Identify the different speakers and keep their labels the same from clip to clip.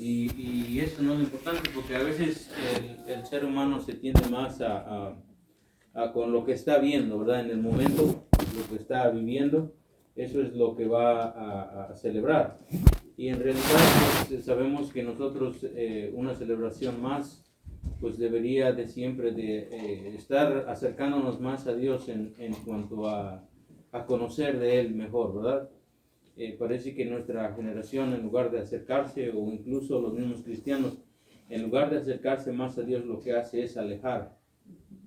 Speaker 1: Y eso no es importante porque a veces el ser humano se tiende más con lo que está viendo, ¿verdad? En el momento, lo que está viviendo, eso es lo que va a celebrar. Y en realidad pues, sabemos que nosotros una celebración más pues debería de siempre de estar acercándonos más a Dios en cuanto a conocer de Él mejor, ¿verdad? Parece que nuestra generación, en lugar de acercarse, o incluso los mismos cristianos, en lugar de acercarse más a Dios, lo que hace es alejar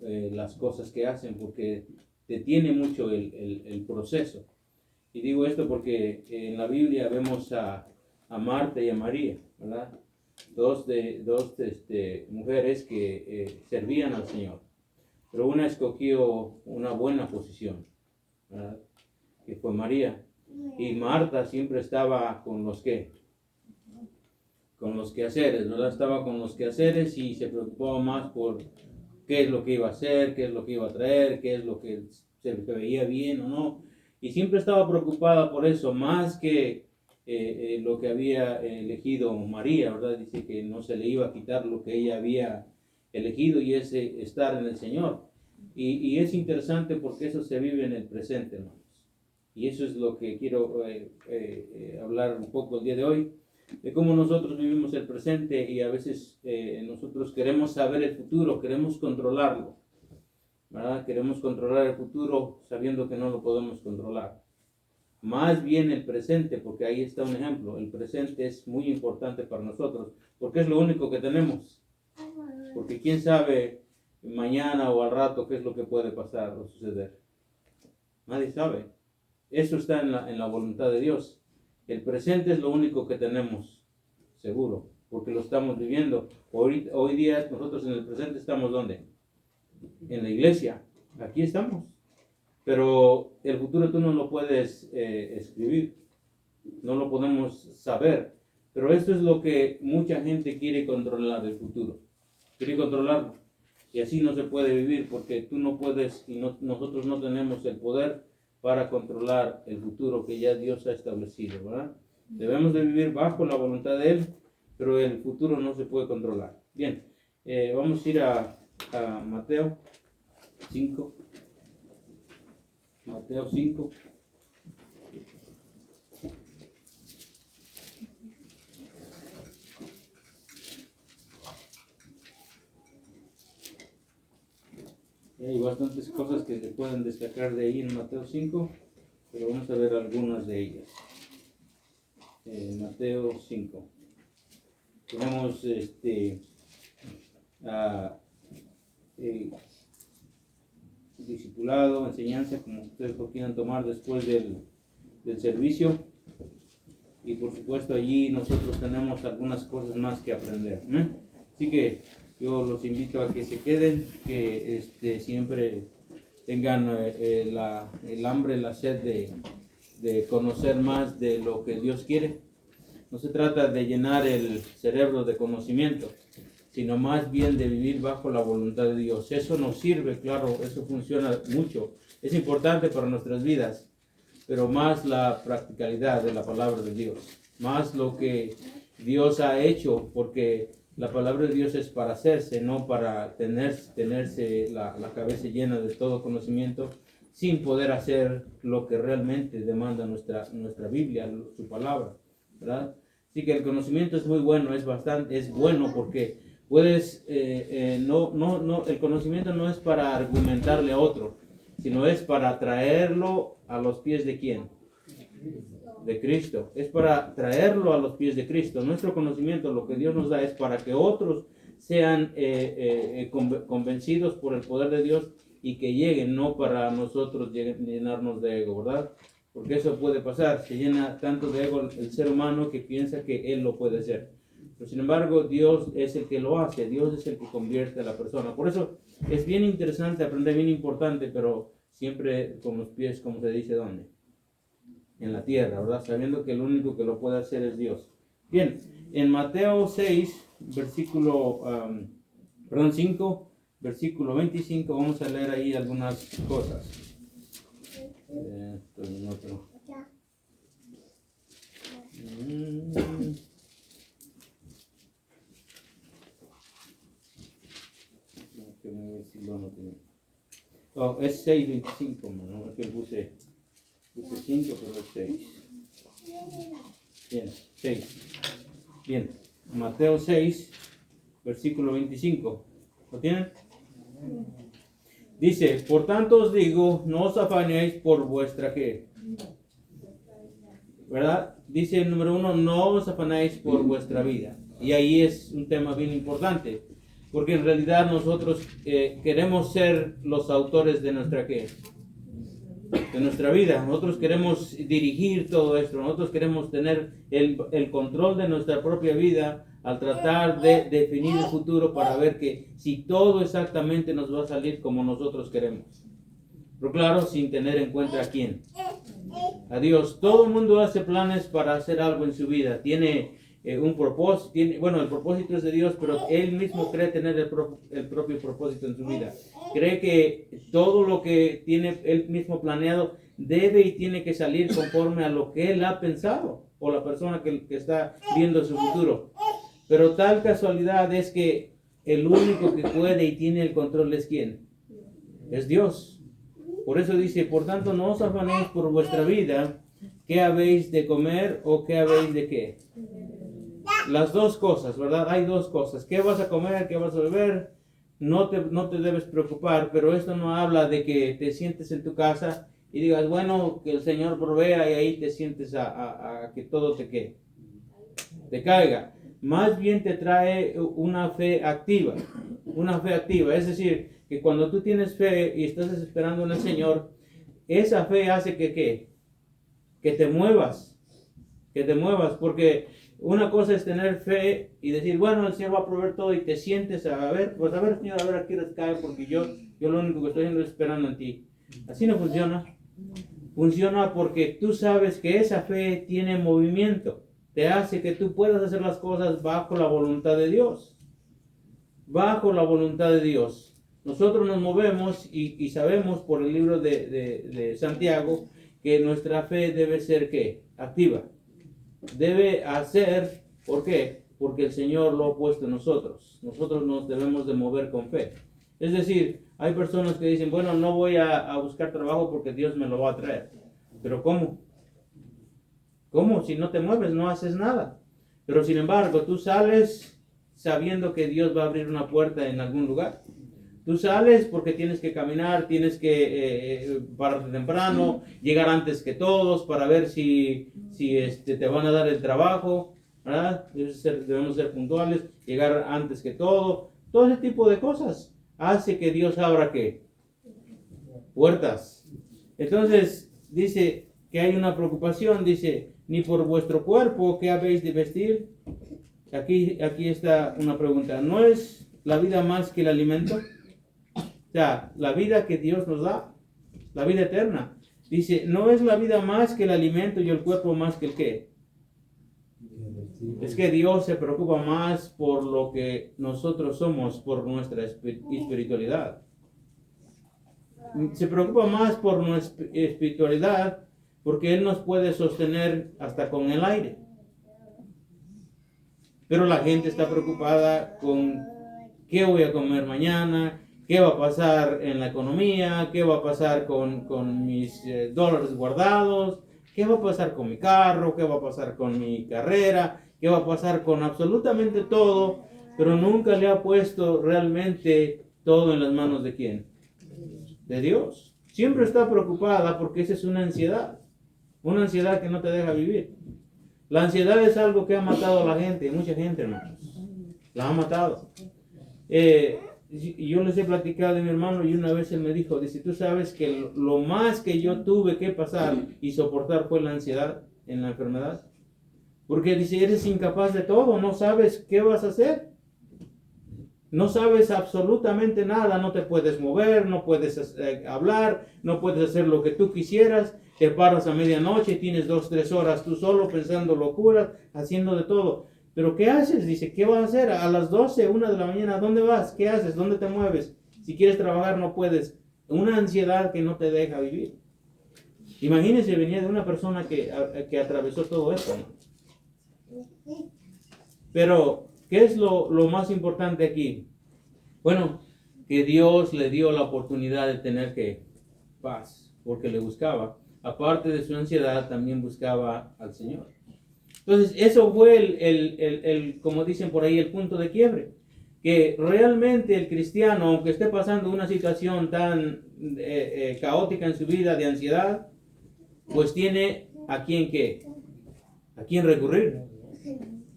Speaker 1: las cosas que hacen, porque detiene mucho el proceso. Y digo esto porque en la Biblia vemos a Marta y a María, ¿verdad? Dos mujeres que servían al Señor, pero una escogió una buena posición, ¿verdad? Que fue María. Y Marta siempre estaba con los quehaceres, ¿verdad? Estaba con los quehaceres y se preocupaba más por qué es lo que iba a hacer, qué es lo que iba a traer, qué es lo que se veía bien o no. Y siempre estaba preocupada por eso, más que lo que había elegido María, ¿verdad? Dice que no se le iba a quitar lo que ella había elegido, y es estar en el Señor. Y es interesante porque eso se vive en el presente, hermanos. Y eso es lo que quiero hablar un poco el día de hoy, de cómo nosotros vivimos el presente, y a veces nosotros queremos saber el futuro, queremos controlarlo, ¿verdad? Queremos controlar el futuro sabiendo que no lo podemos controlar. Más bien el presente, porque ahí está un ejemplo. El presente es muy importante para nosotros, porque es lo único que tenemos. Porque quién sabe mañana o al rato qué es lo que puede pasar o suceder. Nadie sabe. Eso está en la voluntad de Dios. El presente es lo único que tenemos, seguro, porque lo estamos viviendo. Hoy día nosotros en el presente estamos ¿dónde? En la iglesia. Aquí estamos. Pero el futuro tú no lo puedes escribir. No lo podemos saber. Pero esto es lo que mucha gente quiere controlar, el futuro. Quiere controlarlo. Y así no se puede vivir, porque tú no puedes y nosotros no tenemos el poder para controlar el futuro que ya Dios ha establecido, ¿verdad? Debemos de vivir bajo la voluntad de Él, pero el futuro no se puede controlar. Bien, vamos a ir a Mateo 5. Mateo 5. Hay bastantes cosas que se pueden destacar de ahí en Mateo 5, pero vamos a ver algunas de ellas. Mateo 5. Tenemos discipulado, enseñanza, como ustedes lo quieran tomar después del servicio. Y por supuesto allí nosotros tenemos algunas cosas más que aprender, ¿eh? Así que yo los invito a que se queden, que siempre tengan el hambre, la sed de conocer más de lo que Dios quiere. No se trata de llenar el cerebro de conocimiento, sino más bien de vivir bajo la voluntad de Dios. Eso nos sirve, claro, eso funciona mucho, es importante para nuestras vidas, pero más la practicalidad de la palabra de Dios, más lo que Dios ha hecho, porque la palabra de Dios es para hacerse, no para tenerse la cabeza llena de todo conocimiento, sin poder hacer lo que realmente demanda nuestra Biblia, su palabra, ¿verdad? Así que el conocimiento es muy bueno, es bueno porque puedes, el conocimiento no es para argumentarle a otro, sino es para traerlo a los pies de ¿quién? De Cristo. Es para traerlo a los pies de Cristo. Nuestro conocimiento, lo que Dios nos da, es para que otros sean convencidos por el poder de Dios y que lleguen, no para nosotros llenarnos de ego, ¿verdad? Porque eso puede pasar, se llena tanto de ego el ser humano que piensa que él lo puede hacer. Pero sin embargo, Dios es el que lo hace, Dios es el que convierte a la persona. Por eso es bien interesante aprender, bien importante, pero siempre con los pies, como se dice, ¿dónde? En la tierra, ¿verdad? Sabiendo que el único que lo puede hacer es Dios. Bien, en Mateo 6, versículo, 5, versículo 25, vamos a leer ahí algunas cosas. Estoy en otro. que mi siglo no tiene. Oh, es 6:25, ¿no? Es que puse 5, pero es 6. Bien, 6. Bien, Mateo 6, versículo 25. ¿Lo tienen? Dice, por tanto os digo, no os afanéis por vuestra ¿qué? ¿Verdad? Dice el número 1, no os afanéis por vuestra vida. Y ahí es un tema bien importante, porque en realidad nosotros queremos ser los autores de nuestra ¿qué? De nuestra vida. Nosotros queremos dirigir todo esto. Nosotros queremos tener el control de nuestra propia vida al tratar de definir el futuro para ver que si todo exactamente nos va a salir como nosotros queremos. Pero claro, sin tener en cuenta a quién. A Dios. Todo el mundo hace planes para hacer algo en su vida. Tiene un propósito. Bueno, el propósito es de Dios, pero Él mismo cree tener el propio propósito en su vida. Cree que todo lo que tiene Él mismo planeado debe y tiene que salir conforme a lo que Él ha pensado o la persona que está viendo su futuro. Pero tal casualidad es que el único que puede y tiene el control es ¿quién? Es Dios. Por eso dice, por tanto no os afanéis por vuestra vida, qué habéis de comer o qué habéis de qué. Las dos cosas, ¿verdad? Hay dos cosas. ¿Qué vas a comer? ¿Qué vas a beber? No te debes preocupar, pero esto no habla de que te sientes en tu casa y digas, bueno, que el Señor provea y ahí te sientes a que todo te caiga. Más bien te trae una fe activa, es decir, que cuando tú tienes fe y estás esperando en el Señor, esa fe hace que te muevas, porque una cosa es tener fe y decir, bueno, el Señor va a proveer todo y te sientes a ver, pues a ver, Señor, a ver a qué hora cae, porque yo lo único que estoy haciendo es esperando en ti. Así no funciona. Funciona porque tú sabes que esa fe tiene movimiento. Te hace que tú puedas hacer las cosas bajo la voluntad de Dios. Bajo la voluntad de Dios. Nosotros nos movemos y sabemos por el libro de Santiago que nuestra fe debe ser ¿qué? Activa. Debe hacer, ¿por qué? Porque el Señor lo ha puesto en nosotros. Nosotros nos debemos de mover con fe. Es decir, hay personas que dicen, bueno, no voy a buscar trabajo porque Dios me lo va a traer. Pero ¿cómo? ¿Cómo? Si no te mueves, no haces nada. Pero sin embargo, tú sales sabiendo que Dios va a abrir una puerta en algún lugar. Tú sales porque tienes que caminar, tienes que pararte temprano, llegar antes que todos para ver si te van a dar el trabajo, ¿verdad? Debemos ser puntuales, llegar antes que todo. Todo ese tipo de cosas hace que Dios abra ¿qué? Puertas. Entonces, dice que hay una preocupación, dice, ni por vuestro cuerpo, ¿qué habéis de vestir? Aquí está una pregunta. ¿No es la vida más que el alimento? O sea, la vida que Dios nos da, la vida eterna. Dice, ¿no es la vida más que el alimento y el cuerpo más que el qué? Es que Dios se preocupa más por lo que nosotros somos, por nuestra espiritualidad. Se preocupa más por nuestra espiritualidad porque Él nos puede sostener hasta con el aire. Pero la gente está preocupada con qué voy a comer mañana, qué va a pasar en la economía, qué va a pasar con mis dólares guardados, qué va a pasar con mi carro, qué va a pasar con mi carrera, qué va a pasar con absolutamente todo, pero nunca le ha puesto realmente todo en las manos de ¿quién? De Dios. Siempre está preocupada porque esa es una ansiedad que no te deja vivir. La ansiedad es algo que ha matado a la gente, mucha gente, hermanos. La ha matado. Yo les he platicado de mi hermano y una vez él me dijo, dice, tú sabes que lo más que yo tuve que pasar y soportar fue la ansiedad en la enfermedad. Porque dice, eres incapaz de todo, no sabes qué vas a hacer. No sabes absolutamente nada, no te puedes mover, no puedes hablar, no puedes hacer lo que tú quisieras. Te paras a medianoche y tienes 2-3 horas tú solo pensando locuras, haciendo de todo. Pero ¿qué haces? Dice, ¿qué vas a hacer? A las 12, 1 de la mañana, ¿dónde vas? ¿Qué haces? ¿Dónde te mueves? Si quieres trabajar no puedes. Una ansiedad que no te deja vivir. Imagínense, venía de una persona que atravesó todo esto, ¿no? Pero, ¿qué es lo más importante aquí? Bueno, que Dios le dio la oportunidad de tener que paz, porque le buscaba. Aparte de su ansiedad, también buscaba al Señor. Entonces, eso fue como dicen por ahí, el punto de quiebre. Que realmente el cristiano, aunque esté pasando una situación tan caótica en su vida de ansiedad, pues tiene a quien recurrir.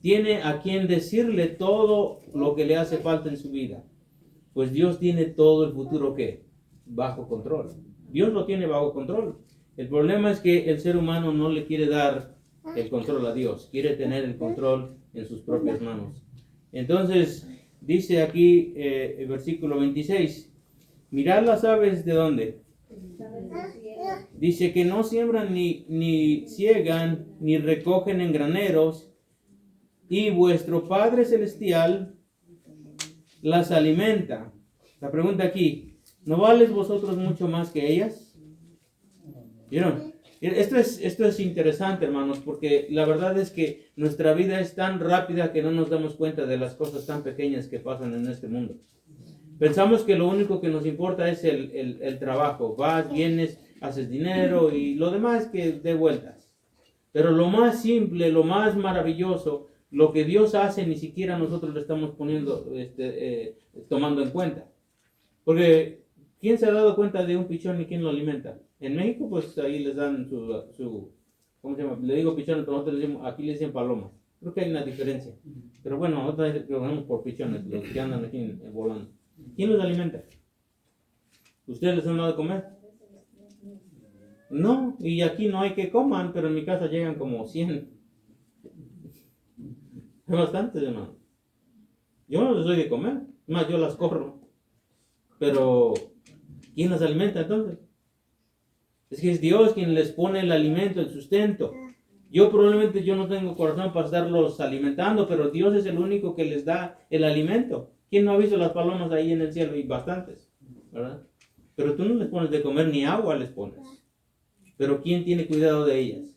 Speaker 1: Tiene a quien decirle todo lo que le hace falta en su vida. Pues Dios tiene todo el futuro bajo control. Dios lo tiene bajo control. El problema es que el ser humano no le quiere dar el control a Dios. Quiere tener el control en sus propias manos. Entonces, dice aquí el versículo 26. Mirad las aves de dónde. Dice que no siembran ni ciegan ni recogen en graneros, y vuestro Padre Celestial las alimenta. La pregunta aquí, ¿no vales vosotros mucho más que ellas? ¿Vieron? Esto es interesante, hermanos, porque la verdad es que nuestra vida es tan rápida que no nos damos cuenta de las cosas tan pequeñas que pasan en este mundo. Pensamos que lo único que nos importa es el trabajo. Vas, vienes, haces dinero y lo demás que de vueltas. Pero lo más simple, lo más maravilloso, lo que Dios hace, ni siquiera nosotros lo estamos tomando en cuenta. Porque, ¿quién se ha dado cuenta de un pichón y quién lo alimenta? En México, pues ahí les dan su ¿cómo se llama? Le digo pichones, pero nosotros aquí le dicen palomas. Creo que hay una diferencia. Pero bueno, otra vez lo ponemos por pichones, los que andan aquí volando. ¿Quién los alimenta? ¿Ustedes les han dado de comer? No, y aquí no hay que coman, pero en mi casa llegan como 100. Es bastante, hermano. Yo no les doy de comer, más yo las corro. Pero, ¿quién las alimenta entonces? Es que es Dios quien les pone el alimento, el sustento. Yo probablemente no tengo corazón para estarlos alimentando, pero Dios es el único que les da el alimento. ¿Quién no ha visto las palomas ahí en el cielo? Y bastantes, ¿verdad? Pero tú no les pones de comer ni agua les pones. Pero ¿quién tiene cuidado de ellas?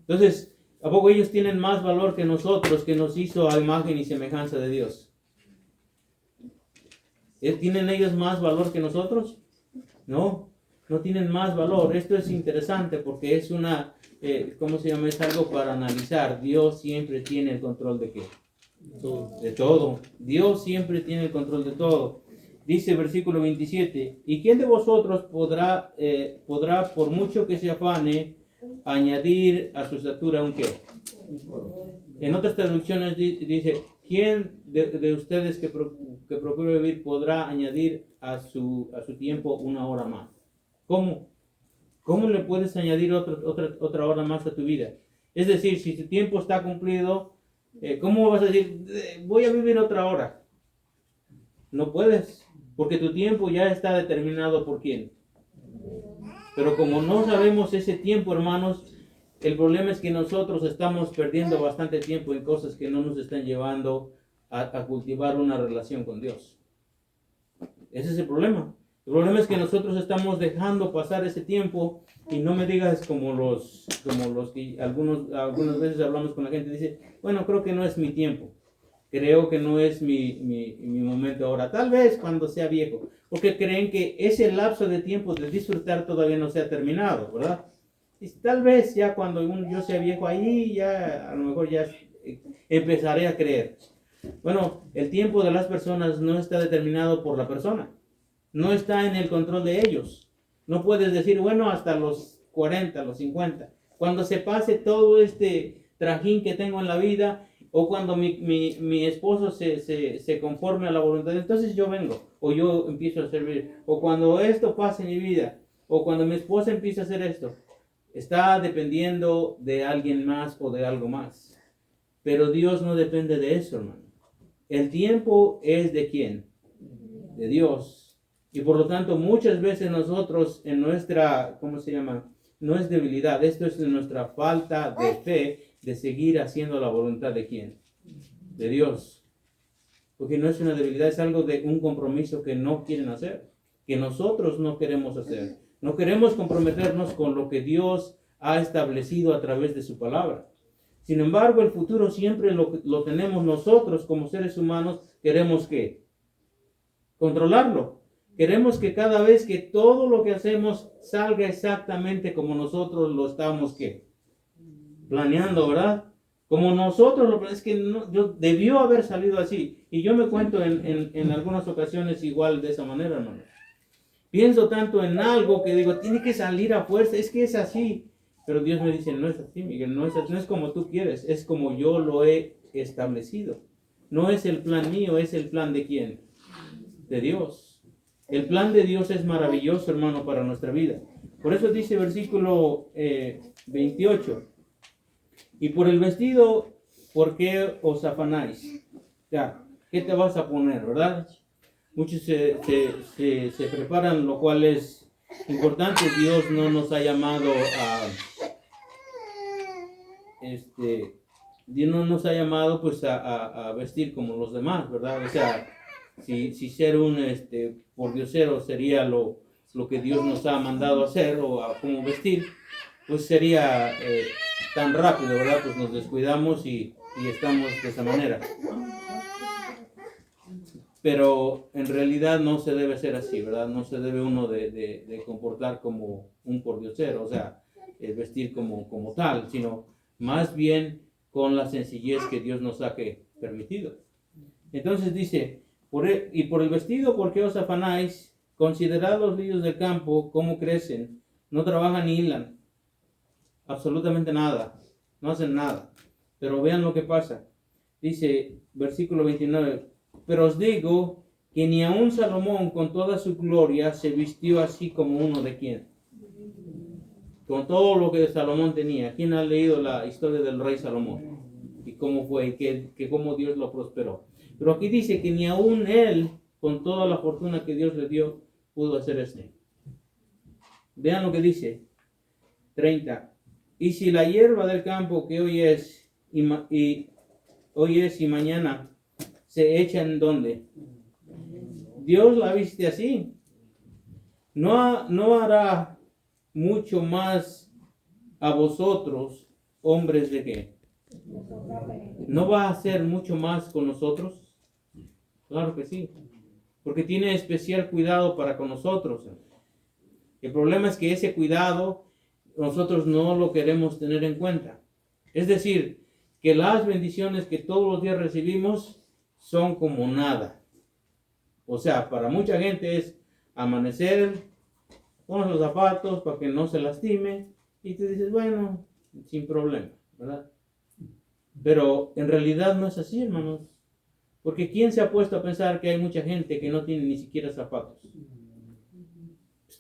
Speaker 1: Entonces, ¿a poco ellos tienen más valor que nosotros, que nos hizo a imagen y semejanza de Dios? ¿Tienen ellos más valor que nosotros? No, no tienen más valor. Esto es interesante porque es ¿cómo se llama? Es algo para analizar. Dios siempre tiene el control ¿de qué? De todo. Dios siempre tiene el control de todo. Dice versículo 27, ¿y quién de vosotros podrá, por mucho que se afane, añadir a su estatura un qué? En otras traducciones dice, ¿quién de ustedes que procure vivir podrá añadir a su tiempo una hora más? ¿Cómo? ¿Cómo le puedes añadir otra hora más a tu vida? Es decir, si tu tiempo está cumplido, ¿cómo vas a decir, voy a vivir otra hora? No puedes, porque tu tiempo ya está determinado por quién. Pero como no sabemos ese tiempo, hermanos, el problema es que nosotros estamos perdiendo bastante tiempo en cosas que no nos están llevando a cultivar una relación con Dios. Ese es el problema. El problema es que nosotros estamos dejando pasar ese tiempo, y no me digas como los que algunas veces hablamos con la gente, dice, bueno, creo que no es mi tiempo. Creo que no es mi momento ahora. Tal vez cuando sea viejo. Porque creen que ese lapso de tiempo de disfrutar todavía no se ha terminado, ¿verdad? Y tal vez ya cuando yo sea viejo, ahí ya a lo mejor ya empezaré a creer. Bueno, el tiempo de las personas no está determinado por la persona. No está en el control de ellos. No puedes decir, bueno, hasta los 40, los 50. Cuando se pase todo este trajín que tengo en la vida, o cuando mi esposo se conforme a la voluntad, entonces yo vengo, o yo empiezo a servir, o cuando esto pase en mi vida, o cuando mi esposa empiece a hacer esto. Está dependiendo de alguien más o de algo más. Pero Dios no depende de eso, hermano. El tiempo es ¿de quién? De Dios. Y por lo tanto, muchas veces nosotros en nuestra, ¿cómo se llama? No es debilidad, esto es nuestra falta de fe, de seguir haciendo la voluntad ¿de quién? De Dios. Porque no es una debilidad, es algo de un compromiso que no quieren hacer, que nosotros no queremos hacer. No queremos comprometernos con lo que Dios ha establecido a través de su palabra. Sin embargo, el futuro siempre lo tenemos nosotros como seres humanos. Queremos que controlarlo. Queremos que cada vez que todo lo que hacemos salga exactamente como nosotros lo estamos planeando, ¿verdad? Como nosotros, es que debió haber salido así. Y yo me cuento en algunas ocasiones igual de esa manera, hermano. Pienso tanto en algo que digo, tiene que salir a fuerza, es que es así. Pero Dios me dice, no es así, Miguel, no es como tú quieres, es como yo lo he establecido. No es el plan mío, es el plan de ¿quién? De Dios. El plan de Dios es maravilloso, hermano, para nuestra vida. Por eso dice versículo 28. Y por el vestido, ¿por qué os afanáis? Ya, ¿qué te vas a poner, verdad? Muchos se preparan, lo cual es importante. Dios no nos ha llamado Dios no nos ha llamado pues a vestir como los demás, ¿verdad? O sea, si ser un pordiosero sería lo que Dios nos ha mandado hacer o a cómo vestir, pues sería tan rápido, ¿verdad? Pues nos descuidamos y estamos de esa manera. Pero en realidad no se debe ser así, ¿verdad? No se debe uno de comportar como un pordiosero, o sea, vestir como tal, sino más bien con la sencillez que Dios nos ha permitido. Entonces dice, por el vestido, ¿por qué os afanáis? Considerad los lirios del campo, cómo crecen, no trabajan ni hilan, absolutamente nada, no hacen nada. Pero vean lo que pasa. Dice, versículo 29, pero os digo que ni aun Salomón con toda su gloria se vistió así como uno de quién. Con todo lo que Salomón tenía. ¿Quién ha leído la historia del rey Salomón? Y cómo fue, y que cómo Dios lo prosperó. Pero aquí dice que ni aun él, con toda la fortuna que Dios le dio, pudo hacer esto. Vean lo que dice. 30. Y si la hierba del campo que hoy es y mañana se echa en donde Dios la viste así, no hará mucho más a vosotros, hombres de qué. ¿No va a hacer mucho más con nosotros? Claro que sí, porque tiene especial cuidado para con nosotros. El problema es que ese cuidado nosotros no lo queremos tener en cuenta. Es decir, que las bendiciones que todos los días recibimos son como nada. O sea, para mucha gente es amanecer, pones los zapatos para que no se lastime y te dices, bueno, sin problema, ¿verdad? Pero en realidad no es así, hermanos. Porque ¿quién se ha puesto a pensar que hay mucha gente que no tiene ni siquiera zapatos?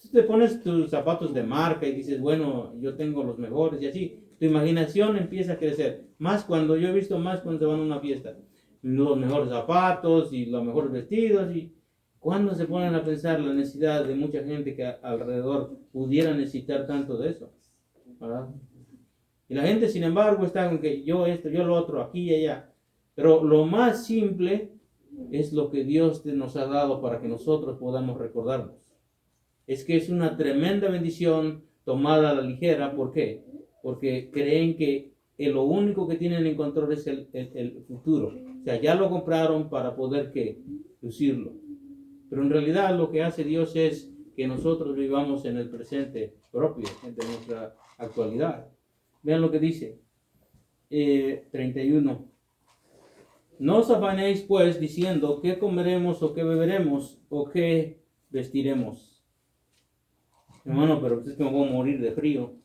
Speaker 1: Tú te pones tus zapatos de marca y dices, bueno, yo tengo los mejores y así. Tu imaginación empieza a crecer. Más cuando yo he visto más cuando se van a una fiesta. Los mejores zapatos y los mejores vestidos. Y cuando se ponen a pensar la necesidad de mucha gente que alrededor pudiera necesitar tanto de eso, ¿verdad? Y la gente, sin embargo, está con que yo esto, yo lo otro, aquí y allá. Pero lo más simple es lo que Dios nos ha dado para que nosotros podamos recordarnos. Es que es una tremenda bendición tomada a la ligera. ¿Por qué? Porque creen que lo único que tienen en control es el futuro. O sea, ya lo compraron para poder lucirlo. Pero en realidad lo que hace Dios es que nosotros vivamos en el presente propio, en nuestra actualidad. Vean lo que dice 31. No os afanéis pues diciendo qué comeremos o qué beberemos o qué vestiremos. Hermano, pero es que me voy a morir de frío.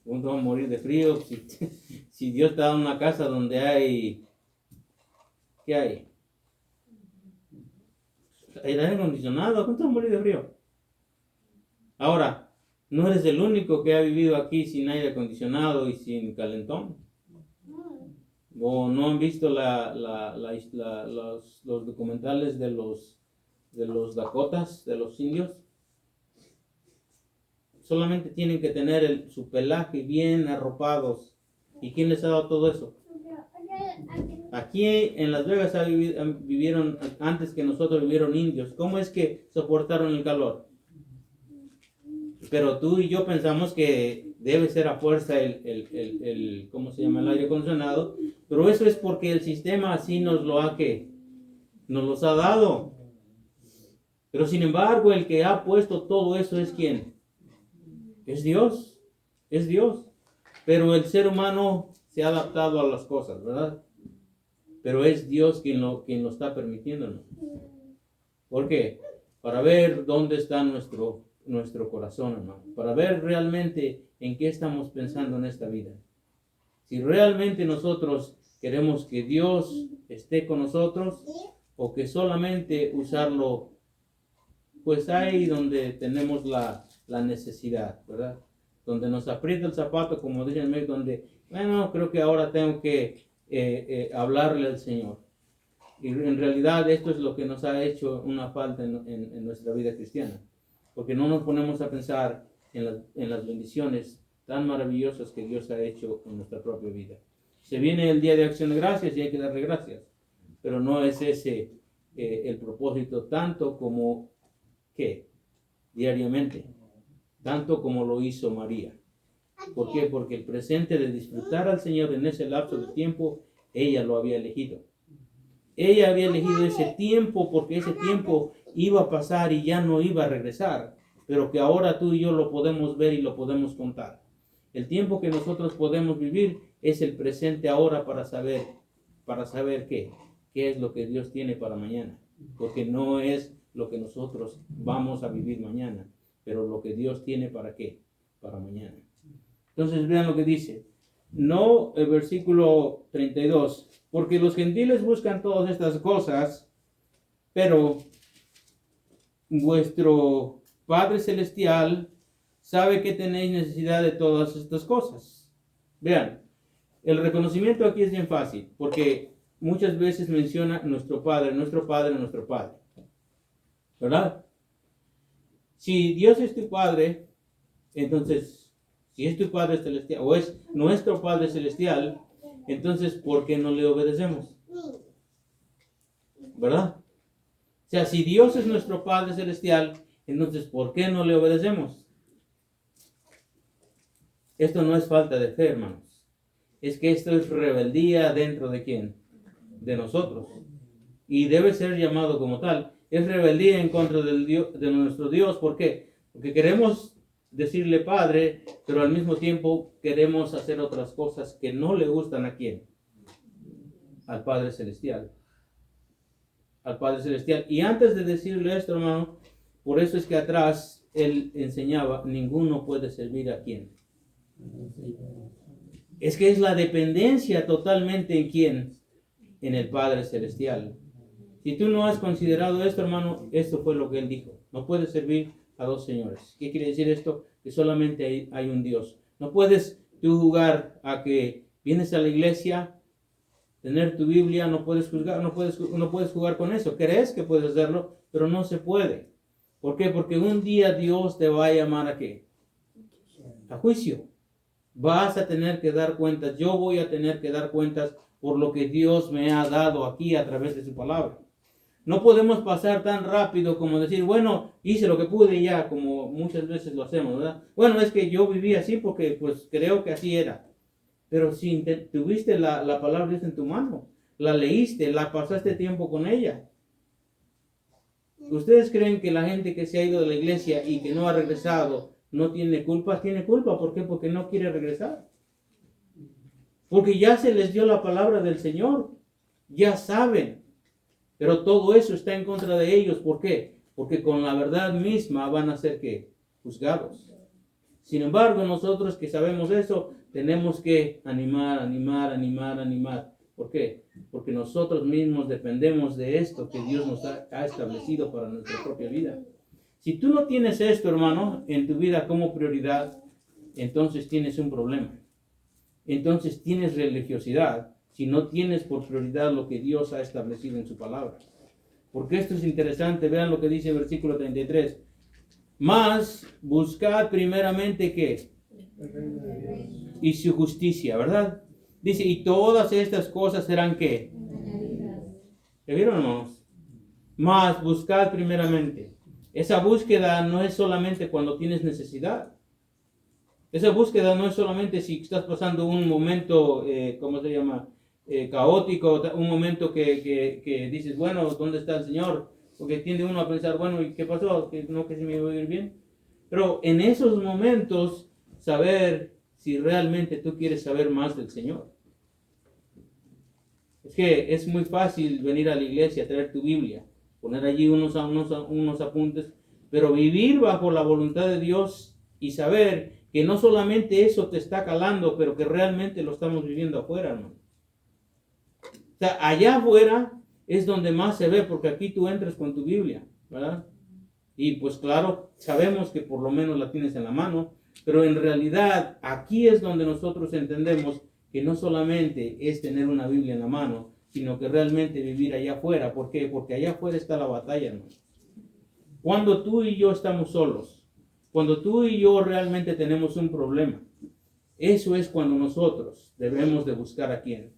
Speaker 1: ¿Cómo te vas a morir de frío? Si Dios te da una casa donde hay... ¿Qué hay? El aire acondicionado. ¿Cómo te vas a morir de frío? Ahora, no eres el único que ha vivido aquí sin aire acondicionado y sin calentón. ¿O no han visto los documentales de los Dakotas, de los indios? Solamente tienen que tener su pelaje bien arropados. ¿Y quién les ha dado todo eso? Aquí en Las Vegas vivieron, antes que nosotros vivieron indios. ¿Cómo es que soportaron el calor? Pero tú y yo pensamos que debe ser a fuerza ¿cómo se llama? El aire acondicionado. Pero eso es porque el sistema así nos los ha dado. Pero sin embargo, el que ha puesto todo eso es ¿quién? Es Dios. Es Dios. Pero el ser humano se ha adaptado a las cosas, ¿verdad? Pero es Dios quien lo está permitiéndonos. ¿Por qué? Para ver dónde está nuestro corazón, hermano. Para ver realmente en qué estamos pensando en esta vida. Si realmente nosotros queremos que Dios esté con nosotros o que solamente usarlo, pues ahí donde tenemos la necesidad, ¿verdad? Donde nos aprieta el zapato, como dicen, donde, bueno, creo que ahora tengo que hablarle al Señor. Y en realidad esto es lo que nos ha hecho una falta en nuestra vida cristiana. Porque no nos ponemos a pensar en las bendiciones tan maravillosas que Dios ha hecho en nuestra propia vida. Se viene el Día de Acción de Gracias y hay que darle gracias. Pero no es ese el propósito tanto como que diariamente. Tanto como lo hizo María. ¿Por qué? Porque el presente de disfrutar al Señor en ese lapso de tiempo, ella lo había elegido. Ella había elegido ese tiempo porque ese tiempo iba a pasar y ya no iba a regresar. Pero que ahora tú y yo lo podemos ver y lo podemos contar. El tiempo que nosotros podemos vivir es el presente ahora para saber qué es lo que Dios tiene para mañana. Porque no es lo que nosotros vamos a vivir mañana, pero lo que Dios tiene para qué, para mañana. Entonces vean lo que dice. No, el versículo 32. Porque los gentiles buscan todas estas cosas, pero vuestro Padre Celestial sabe que tenéis necesidad de todas estas cosas. Vean, el reconocimiento aquí es bien fácil, porque muchas veces menciona nuestro Padre, nuestro Padre, nuestro Padre. ¿Verdad? Si Dios es tu Padre, entonces, si es tu Padre Celestial, o es nuestro Padre Celestial, entonces, ¿por qué no le obedecemos? ¿Verdad? O sea, si Dios es nuestro Padre Celestial, entonces, ¿por qué no le obedecemos? Esto no es falta de fe, hermanos. Es que esto es rebeldía dentro de ¿quién? De nosotros. Y debe ser llamado como tal. Es rebeldía en contra de nuestro Dios. ¿Por qué? Porque queremos decirle Padre, pero al mismo tiempo queremos hacer otras cosas que no le gustan ¿a quién? Al Padre Celestial. Al Padre Celestial. Y antes de decirle esto, hermano, por eso es que atrás él enseñaba, ninguno puede servir a quién. Es que es la dependencia totalmente en quién, en el Padre Celestial. Si tú no has considerado esto, hermano, esto fue lo que él dijo. No puedes servir a dos señores. ¿Qué quiere decir esto? Que solamente hay un Dios. No puedes tú jugar a que vienes a la iglesia, tener tu Biblia, no puedes jugar con eso. Crees que puedes hacerlo, pero no se puede. ¿Por qué? Porque un día Dios te va a llamar ¿a qué? A juicio. Vas a tener que dar cuentas. Yo voy a tener que dar cuentas por lo que Dios me ha dado aquí a través de su palabra. No podemos pasar tan rápido como decir, bueno, hice lo que pude y ya, como muchas veces lo hacemos, ¿verdad? Bueno, es que yo viví así porque pues creo que así era. Pero si tuviste la palabra de Dios en tu mano, la leíste, la pasaste tiempo con ella. ¿Ustedes creen que la gente que se ha ido de la iglesia y que no ha regresado no tiene culpa? Tiene culpa, ¿por qué? Porque no quiere regresar. Porque ya se les dio la palabra del Señor, ya saben. Pero todo eso está en contra de ellos. ¿Por qué? Porque con la verdad misma van a ser ¿qué? Juzgados. Sin embargo, nosotros que sabemos eso, tenemos que animar. ¿Por qué? Porque nosotros mismos dependemos de esto que Dios nos ha establecido para nuestra propia vida. Si tú no tienes esto, hermano, en tu vida como prioridad, entonces tienes un problema. Entonces tienes religiosidad si no tienes por prioridad lo que Dios ha establecido en su palabra. Porque esto es interesante. Vean lo que dice el versículo 33. Mas buscad primeramente ¿qué? Y su justicia, ¿verdad? Dice, y todas estas cosas serán ¿qué? ¿Le vieron, hermanos? Mas buscad primeramente. Esa búsqueda no es solamente cuando tienes necesidad. Esa búsqueda no es solamente si estás pasando un momento, ¿cómo se llama? Caótico, un momento que dices, bueno, ¿dónde está el Señor? porque tiende uno a pensar, bueno, ¿y qué pasó? Que se me iba a ir bien. Pero en esos momentos, saber si realmente tú quieres saber más del Señor. Es que es muy fácil venir a la iglesia, traer tu Biblia, poner allí unos apuntes, pero vivir bajo la voluntad de Dios y saber que no solamente eso te está calando, pero que realmente lo estamos viviendo afuera, hermano. O sea, allá afuera es donde más se ve, porque aquí tú entras con tu Biblia, ¿verdad? Y pues claro, sabemos que por lo menos la tienes en la mano, pero en realidad aquí es donde nosotros entendemos que no solamente es tener una Biblia en la mano, sino que realmente vivir allá afuera. ¿Por qué? Porque allá afuera está la batalla, hermano. Cuando tú y yo estamos solos, cuando tú y yo realmente tenemos un problema, eso es cuando nosotros debemos de buscar a quién,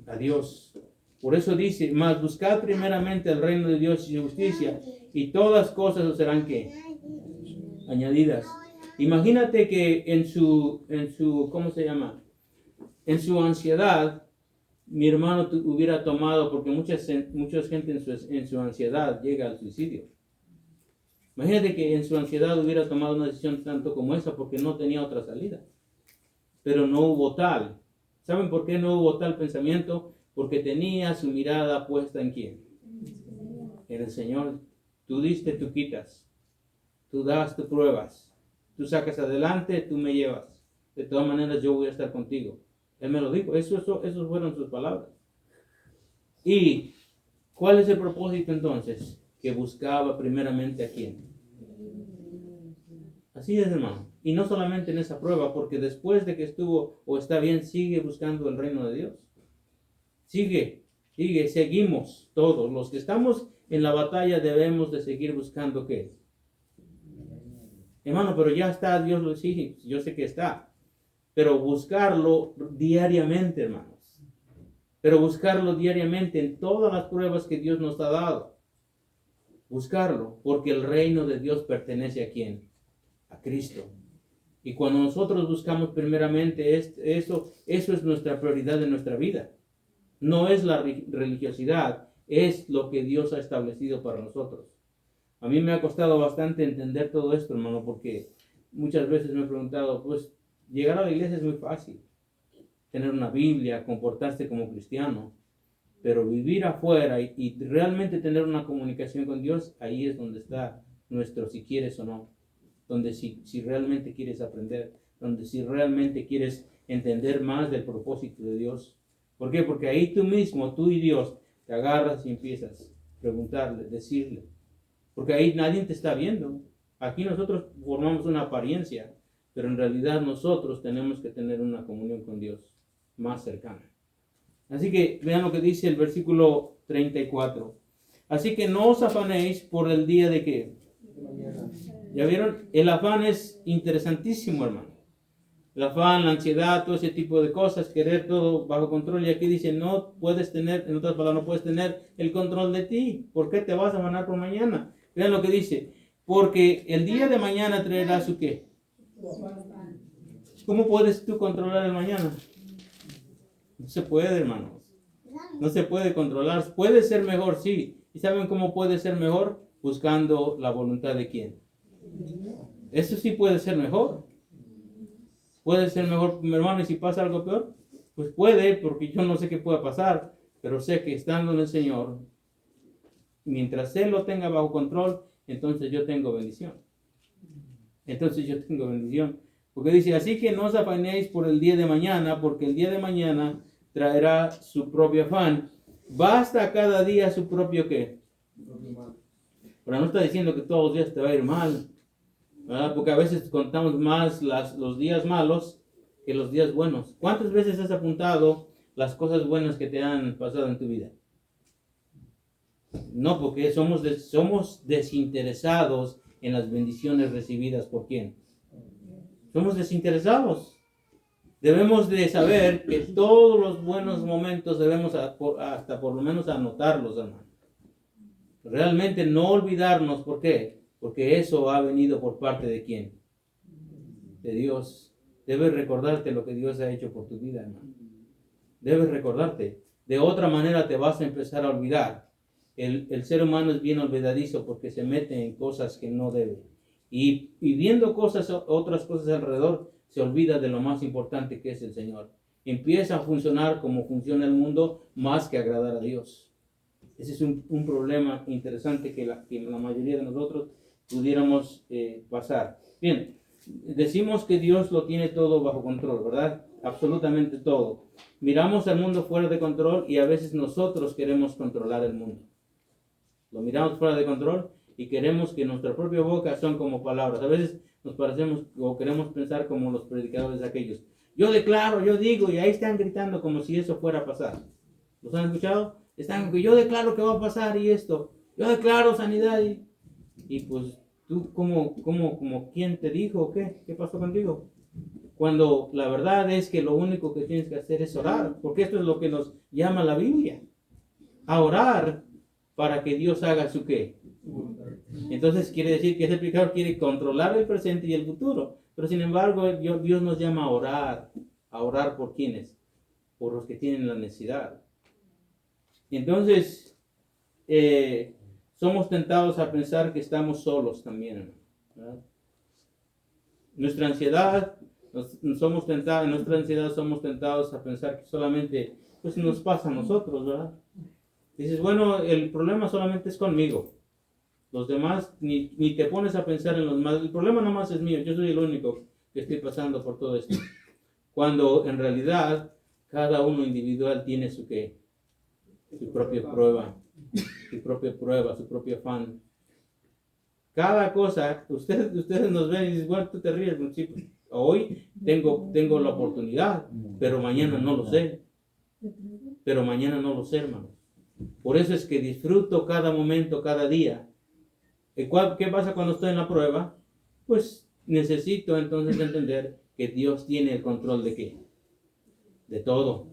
Speaker 1: a Dios. Por eso dice, mas buscad primeramente el reino de Dios y su justicia, y todas cosas os serán ¿qué? Añadidas. Imagínate que en su, ¿cómo se llama? En su ansiedad, mi hermano hubiera tomado, porque mucha gente en su ansiedad llega al suicidio. Imagínate que en su ansiedad hubiera tomado una decisión tanto como esa, porque no tenía otra salida. Pero no hubo tal. ¿Saben por qué no hubo tal pensamiento? Porque tenía su mirada puesta en ¿quién? En el Señor. Tú diste, tú quitas. Tú das, tú pruebas. Tú sacas adelante, tú me llevas. De todas maneras yo voy a estar contigo. Él me lo dijo. Esas fueron sus palabras. ¿Y cuál es el propósito entonces? Que buscaba primeramente a quién. Así es, hermano. Y no solamente en esa prueba, porque después de que estuvo o está bien, sigue buscando el reino de Dios. Sigue, seguimos todos. Los que estamos en la batalla debemos de seguir buscando ¿qué? Hermano, pero ya está, Dios lo exige, yo sé que está. Pero buscarlo diariamente, hermanos. Pero buscarlo diariamente en todas las pruebas que Dios nos ha dado. Buscarlo, porque el reino de Dios pertenece ¿a quién? A Cristo. Y cuando nosotros buscamos primeramente eso es nuestra prioridad en nuestra vida. No es la religiosidad, es lo que Dios ha establecido para nosotros. A mí me ha costado bastante entender todo esto, hermano, porque muchas veces me he preguntado, pues llegar a la iglesia es muy fácil. Tener una Biblia, comportarse como cristiano, pero vivir afuera y realmente tener una comunicación con Dios, ahí es donde está nuestro si quieres o no. Donde si realmente quieres aprender, donde si realmente quieres entender más del propósito de Dios. ¿Por qué? Porque ahí tú mismo, tú y Dios, te agarras y empiezas a preguntarle, decirle. Porque ahí nadie te está viendo. Aquí nosotros formamos una apariencia, pero en realidad nosotros tenemos que tener una comunión con Dios más cercana. Así que vean lo que dice el versículo 34. Así que no os afanéis por el día de qué. ¿Ya vieron? El afán es interesantísimo, hermano. El afán, la ansiedad, todo ese tipo de cosas, querer todo bajo control. Y aquí dice, no puedes tener, en otras palabras, no puedes tener el control de ti. ¿Por qué te vas a afanar por mañana? Vean lo que dice. Porque el día de mañana traerá su qué. ¿Cómo puedes tú controlar el mañana? No se puede, hermanos. No se puede controlar. Puede ser mejor, sí. ¿Y saben cómo puede ser mejor? Buscando la voluntad de quién. Eso sí puede ser mejor. Puede ser mejor, mi hermano, y si pasa algo peor, pues puede, porque yo no sé qué pueda pasar, pero sé que estando en el Señor, mientras Él lo tenga bajo control, entonces yo tengo bendición. Porque dice, así que no os afanéis por el día de mañana, porque el día de mañana traerá su propio afán. Basta cada día su propio ¿qué? Pero no está diciendo que todos los días te va a ir mal, ¿verdad? Porque a veces contamos más los días malos que los días buenos. ¿Cuántas veces has apuntado las cosas buenas que te han pasado en tu vida? No, porque somos desinteresados en las bendiciones recibidas por quién. Somos desinteresados. Debemos de saber que todos los buenos momentos debemos hasta por lo menos anotarlos, hermano. Realmente no olvidarnos. ¿Por qué? Porque eso ha venido por parte de quién. De Dios. Debes recordarte lo que Dios ha hecho por tu vida, hermano. Debes recordarte. De otra manera te vas a empezar a olvidar. el ser humano es bien olvidadizo porque se mete en cosas que no debe. Y viendo otras cosas alrededor, se olvida de lo más importante que es el Señor. Empieza a funcionar como funciona el mundo más que agradar a Dios. Ese es un problema interesante que la mayoría de nosotros pudiéramos pasar. Bien, decimos que Dios lo tiene todo bajo control, ¿verdad? Absolutamente todo. Miramos al mundo fuera de control y a veces nosotros queremos controlar el mundo. Lo miramos fuera de control y queremos que nuestra propia boca son como palabras. A veces nos parecemos o queremos pensar como los predicadores aquellos. Yo declaro, yo digo, y ahí están gritando como si eso fuera a pasar. ¿Los han escuchado? Están que yo declaro que va a pasar y esto. Yo declaro sanidad y pues tú como ¿quién te dijo o qué? ¿Qué pasó contigo? Cuando la verdad es que lo único que tienes que hacer es orar, porque esto es lo que nos llama la Biblia. A orar para que Dios haga su qué. Entonces quiere decir que ese predicador quiere controlar el presente y el futuro. Pero sin embargo, Dios nos llama a orar. ¿A orar por quiénes? Por los que tienen la necesidad. Entonces, somos tentados a pensar que estamos solos también, ¿verdad? Nuestra ansiedad, somos tentados a pensar que solamente pues, nos pasa a nosotros, ¿verdad? Dices, bueno, el problema solamente es conmigo. Los demás, ni te pones a pensar en los demás. El problema nomás es mío. Yo soy el único que estoy pasando por todo esto. Cuando en realidad, cada uno individual tiene su propia prueba, su propio afán. Cada cosa, ustedes nos ven y dicen, bueno, tú te ríes. Sí, hoy tengo la oportunidad, pero mañana no lo sé. Hermano. Por eso es que disfruto cada momento, cada día. ¿Qué pasa cuando estoy en la prueba? Pues necesito entonces entender que Dios tiene el control de qué. De todo.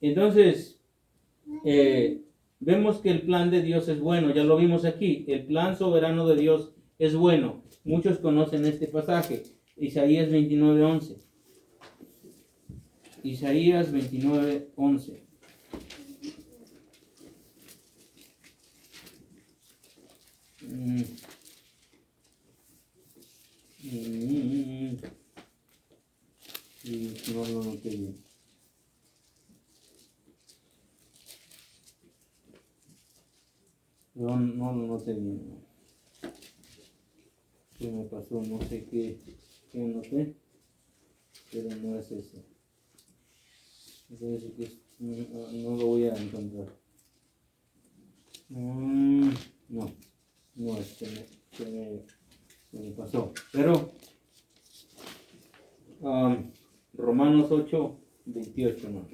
Speaker 1: Entonces, vemos que el plan de Dios es bueno, ya lo vimos aquí. El plan soberano de Dios es bueno. Muchos conocen este pasaje, Isaías 29:11. Isaías 29:11. No lo noté bien. No lo noté bien. ¿Qué me pasó? No sé qué noté, pero no es eso. Entonces no lo voy a encontrar. No es que me pasó. Pero Romanos 8:28, ¿no?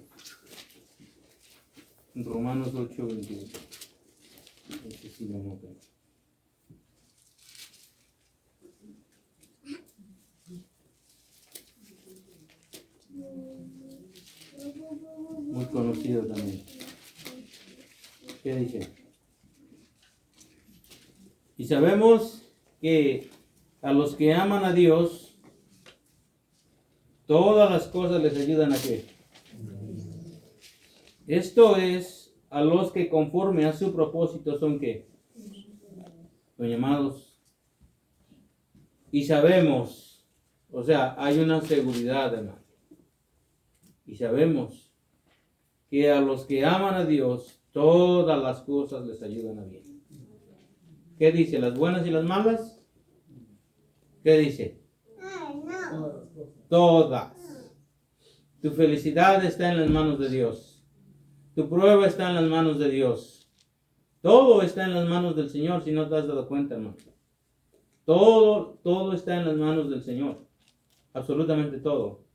Speaker 1: Romanos 8:28. Este sí lo noté. Muy conocido también. ¿Qué dice? Y sabemos que a los que aman a Dios, todas las cosas les ayudan a qué. Esto es a los que conforme a su propósito son qué. Son llamados. Y sabemos, o sea, hay una seguridad, hermano. Y sabemos que a los que aman a Dios, todas las cosas les ayudan a bien. ¿Qué dice? ¿Las buenas y las malas? ¿Qué dice? Todas. Tu felicidad está en las manos de Dios. Tu prueba está en las manos de Dios. Todo está en las manos del Señor, si no te has dado cuenta, hermano. Todo está en las manos del Señor. Absolutamente todo.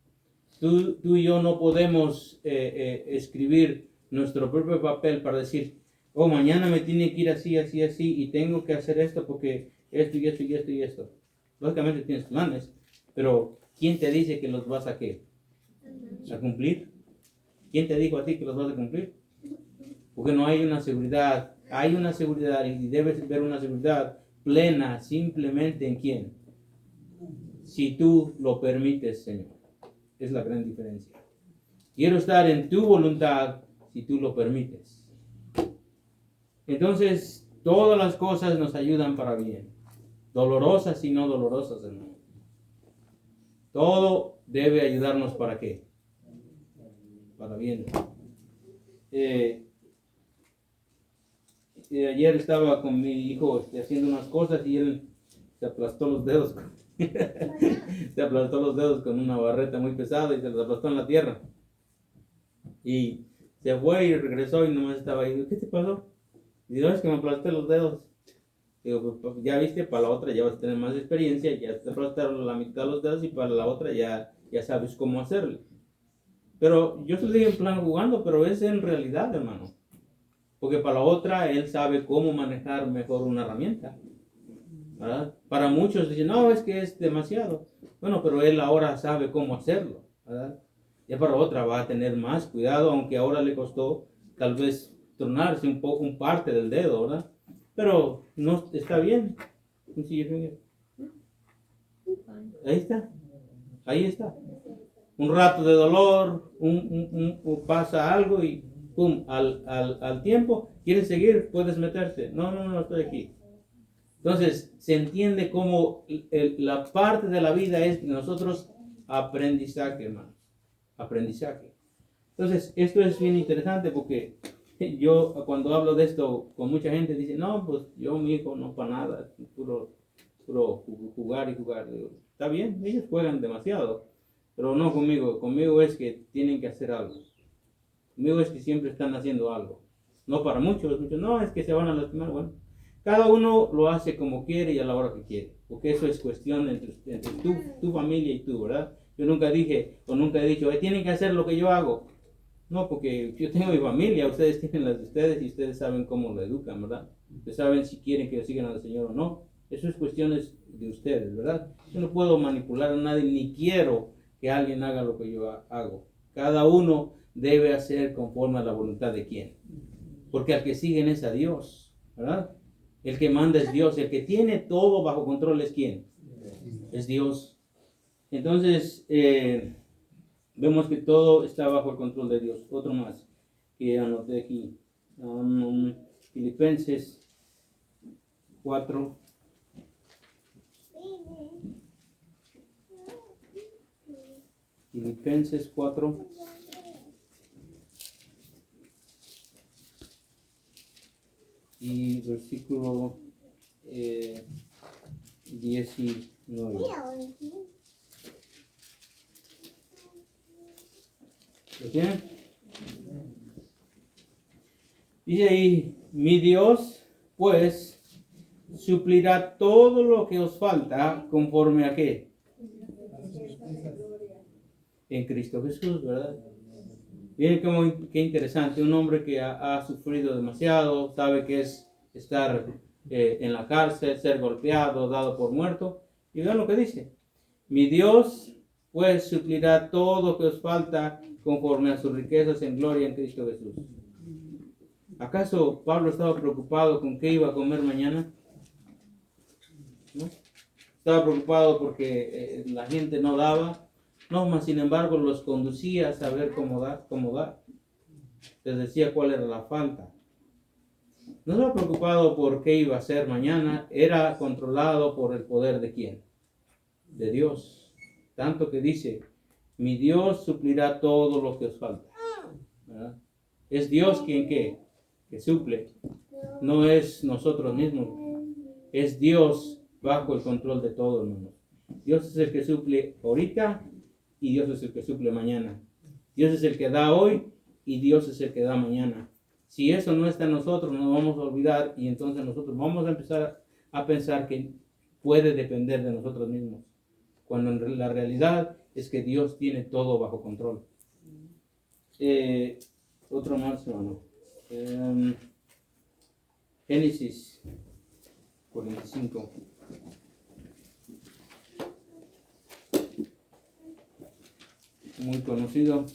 Speaker 1: Tú y yo no podemos escribir nuestro propio papel para decir, oh, mañana me tiene que ir así, y tengo que hacer esto porque esto y esto y esto y esto. Lógicamente tienes planes, pero ¿quién te dice que los vas a qué? ¿A cumplir? ¿Quién te dijo a ti que los vas a cumplir? Porque no hay una seguridad. Hay una seguridad y debes ver una seguridad plena simplemente en quién. Si tú lo permites, Señor. Es la gran diferencia. Quiero estar en tu voluntad si tú lo permites. Entonces, todas las cosas nos ayudan para bien. Dolorosas y no dolorosas, hermano. Todo debe ayudarnos para qué? Para bien. Ayer estaba con mi hijo haciendo unas cosas y él se aplastó los dedos. Se aplastó los dedos con una barreta muy pesada y se los aplastó en la tierra. Y se fue y regresó y nomás estaba ahí. ¿Qué te pasó? Y digo, es que me aplasté los dedos. Digo, pues, ya viste, para la otra ya vas a tener más experiencia, ya te aplastaron la mitad de los dedos y para la otra ya sabes cómo hacerlo. Pero yo estoy en plan jugando, pero es en realidad, hermano. Porque para la otra él sabe cómo manejar mejor una herramienta, ¿verdad? Para muchos dicen, no, es que es demasiado. Bueno, pero él ahora sabe cómo hacerlo, ¿verdad? Ya para la otra va a tener más cuidado, aunque ahora le costó tal vez tronarse un poco, un parte del dedo, ¿verdad? Pero no está bien. Ahí está. Ahí está. Un rato de dolor, pasa algo y pum, al tiempo, ¿quieres seguir? Puedes meterte. No, estoy aquí. Entonces, se entiende cómo la parte de la vida es nosotros aprendizaje, hermanos. Aprendizaje. Entonces, esto es bien interesante porque yo cuando hablo de esto con mucha gente dice, no, pues yo mi hijo no para nada, puro jugar y jugar. Está bien, ellos juegan demasiado, pero no conmigo. Conmigo es que tienen que hacer algo. Conmigo es que siempre están haciendo algo. No para muchos, no, es que se van a lastimar. Bueno, cada uno lo hace como quiere y a la hora que quiere, porque eso es cuestión entre tu familia y tú, ¿verdad? Yo nunca dije o nunca he dicho, tienen que hacer lo que yo hago. No, porque yo tengo mi familia, ustedes tienen las de ustedes y ustedes saben cómo lo educan, ¿verdad? Ustedes saben si quieren que sigan al Señor o no. Eso es cuestiones de ustedes, ¿verdad? Yo no puedo manipular a nadie ni quiero que alguien haga lo que yo hago. Cada uno debe hacer conforme a la voluntad de quién. Porque al que siguen es a Dios, ¿verdad? El que manda es Dios, el que tiene todo bajo control es quién. Es Dios. Entonces, vemos que todo está bajo el control de Dios. Otro más que anoté aquí. Filipenses 4. Filipenses 4. Y versículo 19. ¿Lo tienen? Dice ahí, mi Dios, pues, suplirá todo lo que os falta conforme a qué. En Cristo Jesús, ¿verdad? Miren qué interesante, un hombre que ha sufrido demasiado, sabe que es estar en la cárcel, ser golpeado, dado por muerto. Y vean lo que dice. Mi Dios, pues, suplirá todo lo que os falta conforme a sus riquezas en gloria en Cristo Jesús. ¿Acaso Pablo estaba preocupado con qué iba a comer mañana? ¿No? Estaba preocupado porque la gente no daba. No, mas sin embargo los conducía a saber cómo dar. Les decía cuál era la falta. No estaba preocupado por qué iba a hacer mañana. Era controlado por el poder de quién. De Dios. Tanto que dice, mi Dios suplirá todo lo que os falta. ¿Verdad? Es Dios quien que suple. No es nosotros mismos. Es Dios bajo el control de todo, hermanos. Dios es el que suple ahorita y Dios es el que suple mañana. Dios es el que da hoy y Dios es el que da mañana. Si eso no está en nosotros, nos vamos a olvidar y entonces nosotros vamos a empezar a pensar que puede depender de nosotros mismos. Cuando en la realidad es que Dios tiene todo bajo control. Otro más, hermano. Génesis 45. Muy conocido.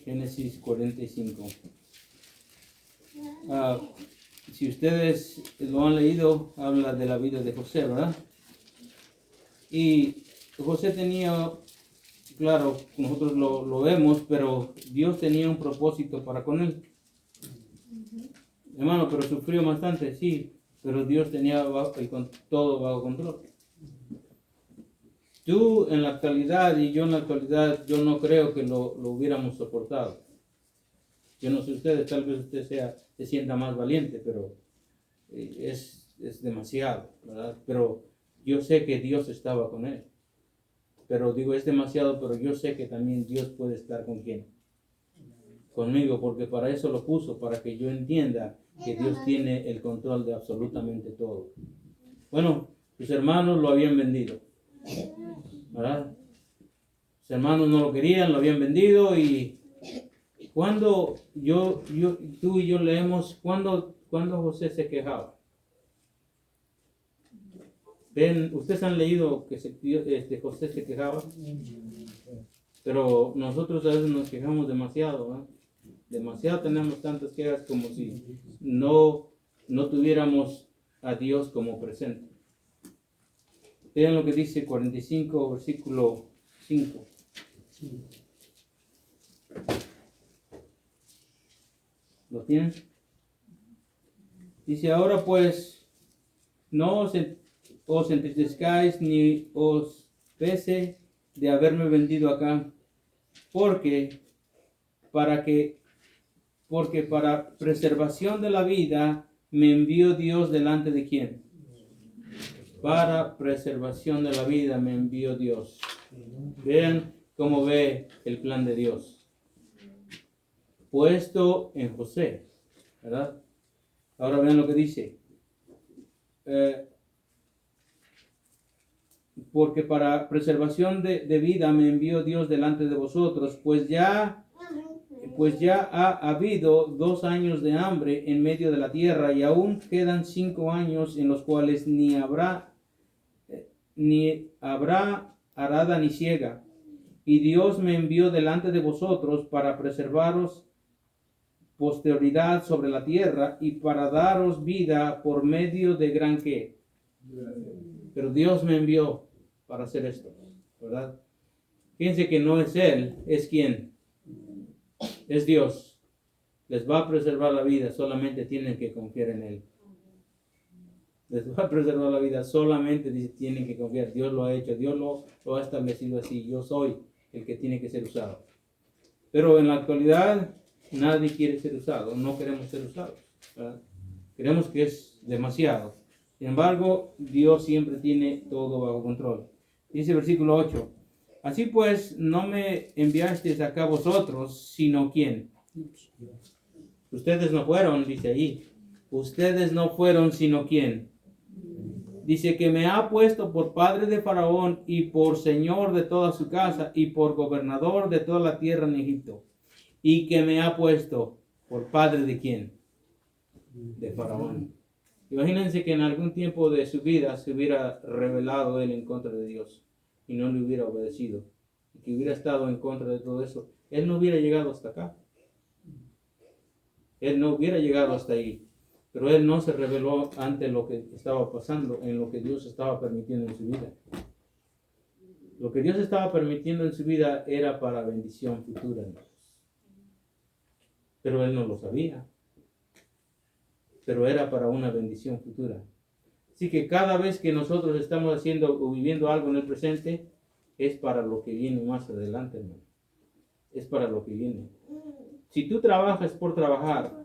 Speaker 1: Génesis 45. Si ustedes lo han leído, habla de la vida de José, ¿verdad? Y José tenía, claro, nosotros lo vemos, pero Dios tenía un propósito para con él. Hermano, pero sufrió bastante, sí, pero Dios tenía todo bajo control. Tú en la actualidad y yo en la actualidad, yo no creo que lo hubiéramos soportado. Yo no sé ustedes, tal vez usted se sienta más valiente, pero es demasiado, ¿verdad? Pero yo sé que Dios estaba con él. Pero digo, es demasiado, pero yo sé que también Dios puede estar con quién. Conmigo, porque para eso lo puso, para que yo entienda que Dios tiene el control de absolutamente todo. Bueno, sus hermanos lo habían vendido, ¿verdad? Sus hermanos no lo querían, lo habían vendido y cuando tú y yo leemos, cuando José se quejaba. Ven, ustedes han leído que José se quejaba, pero nosotros a veces nos quejamos demasiado, ¿no? Demasiado tenemos tantas quejas como si no tuviéramos a Dios como presente. Vean lo que dice 45, versículo 5. ¿Lo tienen? Dice, ahora pues, no os entristezcáis ni os pese de haberme vendido acá, porque para preservación de la vida me envió Dios delante de quién. Para preservación de la vida me envió Dios. Vean cómo ve el plan de Dios. Puesto en José, ¿verdad? Ahora vean lo que dice. Porque para preservación de vida me envió Dios delante de vosotros, pues ya ha habido 2 años de hambre en medio de la tierra y aún quedan 5 años en los cuales ni habrá arada ni siega. Y Dios me envió delante de vosotros para preservaros posteridad sobre la tierra y para daros vida por medio de gran qué. Pero Dios me envió para hacer esto, ¿verdad? Fíjense que no es Él, es quien. Es Dios. Les va a preservar la vida, solamente tienen que confiar en Él. Les va a preservar la vida, solamente tienen que confiar. Dios lo ha hecho, Dios lo ha establecido así. Yo soy el que tiene que ser usado. Pero en la actualidad nadie quiere ser usado, no queremos ser usados, ¿verdad? Creemos que es demasiado. Sin embargo, Dios siempre tiene todo bajo control. Dice versículo 8. Así pues, no me enviasteis acá vosotros, sino ¿quién? Ustedes no fueron, dice ahí. Ustedes no fueron, sino ¿quién? Dice que me ha puesto por padre de Faraón y por señor de toda su casa y por gobernador de toda la tierra en Egipto. Y que me ha puesto por padre de quién? De Faraón. Imagínense que en algún tiempo de su vida se hubiera rebelado él en contra de Dios y no le hubiera obedecido. Y que hubiera estado en contra de todo eso. Él no hubiera llegado hasta acá. Él no hubiera llegado hasta ahí. Pero él no se rebeló ante lo que estaba pasando, en lo que Dios estaba permitiendo en su vida. Lo que Dios estaba permitiendo en su vida era para bendición futura. Pero él no lo sabía. Pero era para una bendición futura. Así que cada vez que nosotros estamos haciendo o viviendo algo en el presente, es para lo que viene más adelante, hermano. Es para lo que viene. Si tú trabajas por trabajar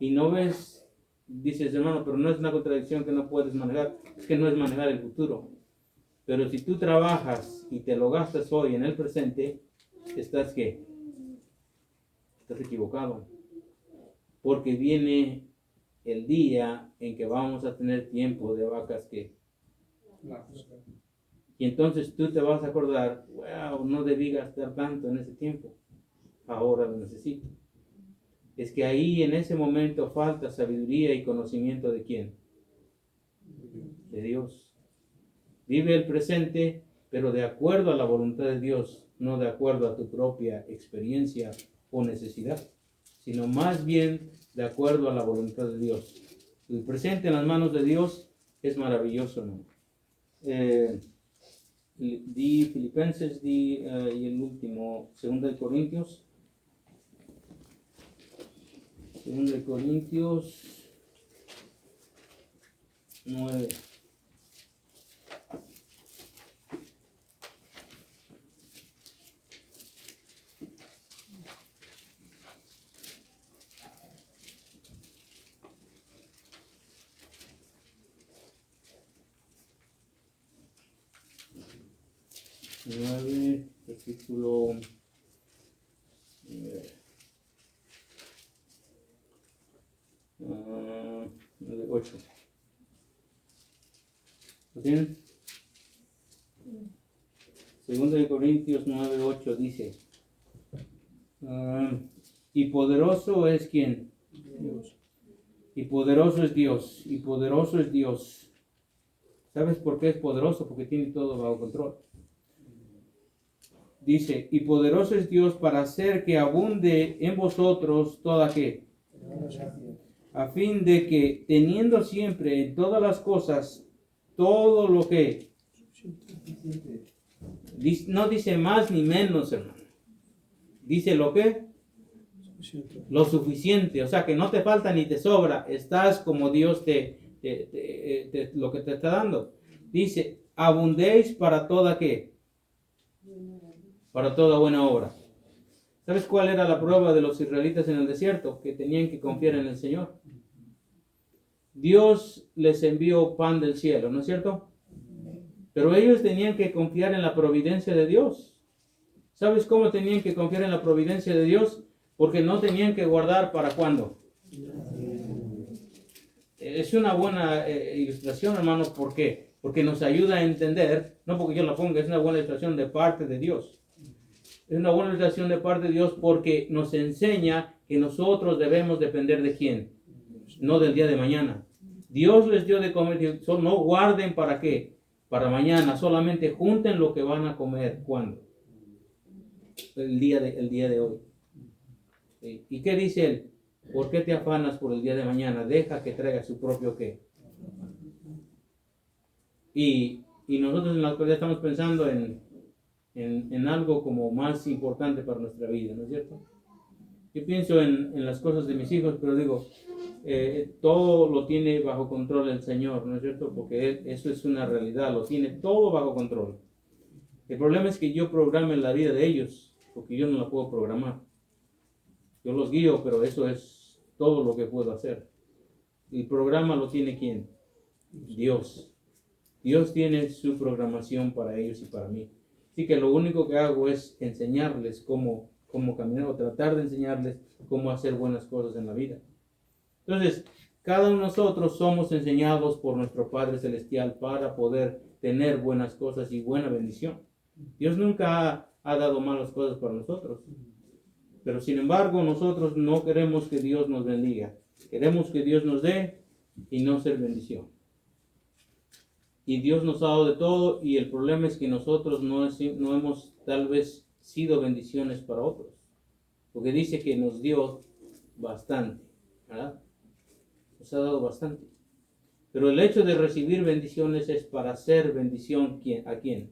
Speaker 1: y no ves, dices, hermano, pero no es una contradicción que no puedes manejar, es que no es manejar el futuro. Pero si tú trabajas y te lo gastas hoy en el presente, ¿estás qué? Estás equivocado. Porque viene el día en que vamos a tener tiempo de vacas que... Y entonces tú te vas a acordar, wow, no debí gastar tanto en ese tiempo. Ahora lo necesito. Es que ahí en ese momento falta sabiduría y conocimiento de quién. De Dios. Vive el presente, pero de acuerdo a la voluntad de Dios, no de acuerdo a tu propia experiencia o necesidad, sino más bien de acuerdo a la voluntad de Dios. El presente en las manos de Dios es maravilloso, ¿no? Di Filipenses, y el último, 2 de Corintios. Segunda de Corintios 9. Versículo 8. ¿Lo tienen? Segunda de Corintios 9:8 dice, y poderoso es ¿quién? Dios. Y poderoso es Dios. Y poderoso es Dios. ¿Sabes por qué es poderoso? Porque tiene todo bajo control. Dice, y poderoso es Dios para hacer que abunde en vosotros toda ¿qué? A fin de que, teniendo siempre en todas las cosas todo lo que... No dice más ni menos, hermano. Dice lo que... Lo suficiente. O sea, que no te falta ni te sobra. Estás como Dios lo que te está dando. Dice, abundéis para toda ¿qué? Para toda buena obra. ¿Sabes cuál era la prueba de los israelitas en el desierto? Que tenían que confiar en el Señor. Dios les envió pan del cielo, ¿no es cierto? Pero ellos tenían que confiar en la providencia de Dios. ¿Sabes cómo tenían que confiar en la providencia de Dios? Porque no tenían que guardar para cuándo. Es una buena ilustración, hermanos. ¿Por qué? Porque nos ayuda a entender, no porque yo la ponga, es una buena ilustración de parte de Dios. Es una buena ilustración de parte de Dios porque nos enseña que nosotros debemos depender de quién, no del día de mañana. Dios les dio de comer, no guarden para qué, para mañana, solamente junten lo que van a comer. ¿Cuándo? El día de hoy. ¿Sí? ¿Y qué dice él? ¿Por qué te afanas por el día de mañana? Deja que traiga su propio qué. Y nosotros en la actualidad estamos pensando en algo como más importante para nuestra vida, ¿no es cierto? Yo pienso en las cosas de mis hijos, pero digo, todo lo tiene bajo control el Señor, ¿no es cierto? Porque eso es una realidad, lo tiene todo bajo control. El problema es que yo programe la vida de ellos, porque yo no la puedo programar. Yo los guío, pero eso es todo lo que puedo hacer. El programa lo tiene ¿quién? Dios. Dios tiene su programación para ellos y para mí. Así que lo único que hago es enseñarles cómo caminar, o tratar de enseñarles cómo hacer buenas cosas en la vida. Entonces, cada uno de nosotros somos enseñados por nuestro Padre Celestial para poder tener buenas cosas y buena bendición. Dios nunca ha dado malas cosas para nosotros. Pero sin embargo, nosotros no queremos que Dios nos bendiga. Queremos que Dios nos dé y no ser bendición. Y Dios nos ha dado de todo, y el problema es que nosotros no hemos tal vez sido bendiciones para otros. Porque dice que nos dio bastante, ¿verdad? Nos ha dado bastante. Pero el hecho de recibir bendiciones es para ser bendición ¿a quién?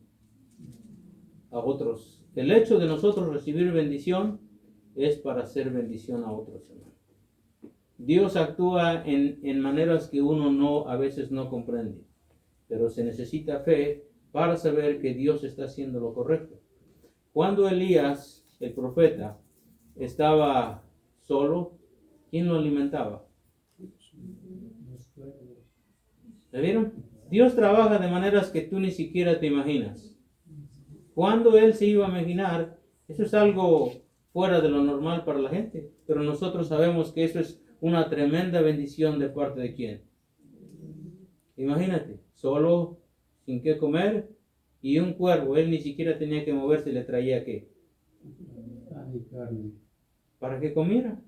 Speaker 1: A otros. El hecho de nosotros recibir bendición es para ser bendición a otros, hermano. Dios actúa en maneras que uno a veces no comprende. Pero se necesita fe para saber que Dios está haciendo lo correcto. Cuando Elías, el profeta, estaba solo, ¿quién lo alimentaba? ¿Se vieron? Dios trabaja de maneras que tú ni siquiera te imaginas. Cuando Él se iba a imaginar, eso es algo fuera de lo normal para la gente. Pero nosotros sabemos que eso es una tremenda bendición de parte de ¿quién? Imagínate, solo, sin qué comer, y un cuervo, él ni siquiera tenía que moverse, le traía ¿qué? Carne. Para que comiera.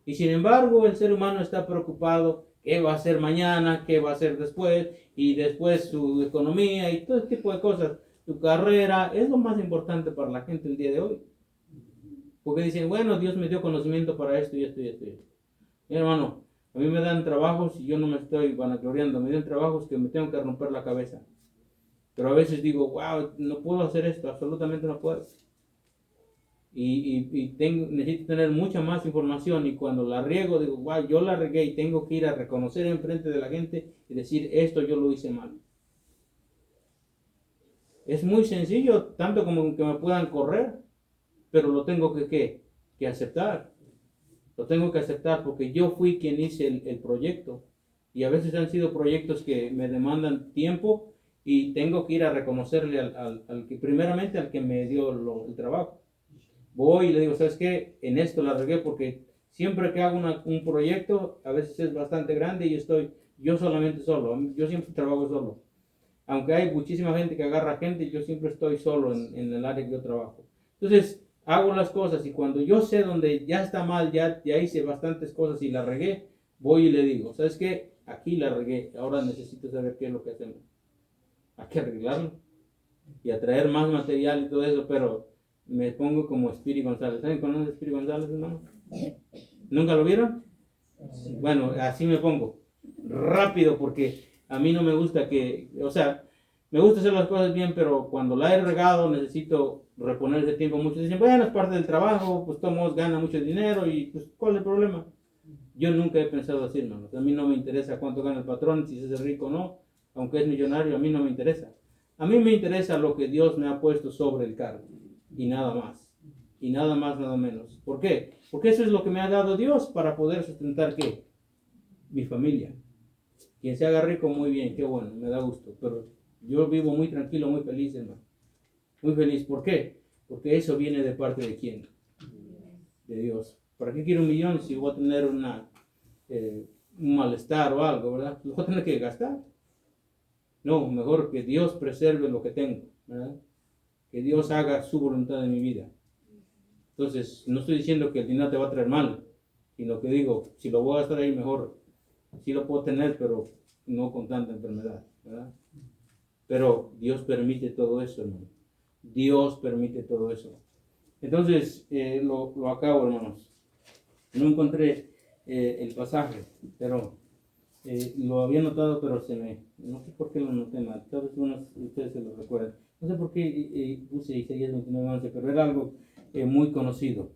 Speaker 1: Y sin embargo, el ser humano está preocupado, ¿qué va a hacer mañana? ¿Qué va a hacer después? Y después su economía y todo tipo de cosas. Su carrera es lo más importante para la gente el día de hoy. Porque dicen, bueno, Dios me dio conocimiento para esto y esto y esto. Mi hermano, a mí me dan trabajos y yo no me estoy vanagloriando. Me dan trabajos que me tengo que romper la cabeza. Pero a veces digo, wow, no puedo hacer esto, absolutamente no puedo. necesito tener mucha más información, y cuando la riego digo, wow, yo la regué y tengo que ir a reconocer en frente de la gente y decir, esto yo lo hice mal. Es muy sencillo, tanto como que me puedan correr, pero lo tengo que aceptar. Lo tengo que aceptar porque yo fui quien hice el proyecto, y a veces han sido proyectos que me demandan tiempo y tengo que ir a reconocerle al que, primeramente al que me dio el trabajo. Voy y le digo, ¿sabes qué? En esto la regué, porque siempre que hago un proyecto, a veces es bastante grande y estoy yo solamente solo. Yo siempre trabajo solo. Aunque hay muchísima gente que agarra gente, yo siempre estoy solo en el área que yo trabajo. Entonces, hago las cosas, y cuando yo sé donde ya está mal, ya hice bastantes cosas y la regué, voy y le digo, ¿sabes qué? Aquí la regué, ahora necesito saber qué es lo que hacemos. Hay que arreglarlo y atraer más material y todo eso, pero me pongo como Speedy González. ¿Saben cuál es Speedy González, hermano? ¿Nunca lo vieron? Bueno, así me pongo. Rápido, porque a mí no me gusta o sea, me gusta hacer las cosas bien, pero cuando la he regado necesito reponer ese tiempo. Muchos dicen, bueno, es parte del trabajo, pues todos ganan mucho dinero y pues ¿cuál es el problema? Yo nunca he pensado así, hermano. A mí no me interesa cuánto gana el patrón, si es rico o no, aunque es millonario, a mí no me interesa. A mí me interesa lo que Dios me ha puesto sobre el cargo, y nada más. Y nada más, nada menos. ¿Por qué? Porque eso es lo que me ha dado Dios para poder sustentar, ¿qué? Mi familia. Quien se haga rico, muy bien, qué bueno, me da gusto. Pero yo vivo muy tranquilo, muy feliz, hermano. Muy feliz. ¿Por qué? Porque eso viene de parte de quién? De Dios. ¿Para qué quiero 1,000,000 si voy a tener un malestar o algo, verdad? Lo voy a tener que gastar. No, mejor que Dios preserve lo que tengo, ¿verdad? Que Dios haga su voluntad en mi vida. Entonces, no estoy diciendo que el dinero te va a traer mal, sino que digo, si lo voy a gastar ahí, mejor. Sí lo puedo tener, pero no con tanta enfermedad, ¿verdad? Pero Dios permite todo eso, hermano. Dios permite todo eso. Entonces, lo acabo, hermanos. No encontré el pasaje, pero lo había notado, pero no sé por qué lo noté mal. Tal vez unos de ustedes se lo recuerdan. No sé por qué puse Isaías 29:11, pero era algo muy conocido.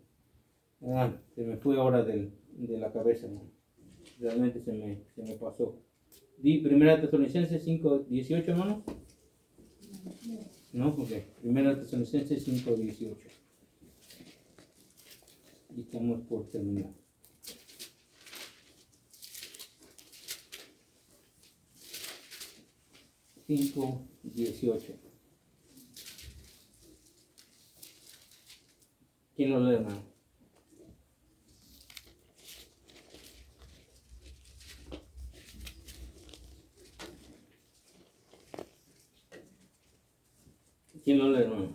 Speaker 1: Se me fue ahora de la cabeza, hermano. Realmente se me pasó. Di 1 Tesalonicenses 5:18, hermano. No, ok. 1 Tesalonicenses 5:18. Y estamos por terminar. Cinco 18. ¿Quién lo lee, hermano? ¿Quién lo lee, hermanos?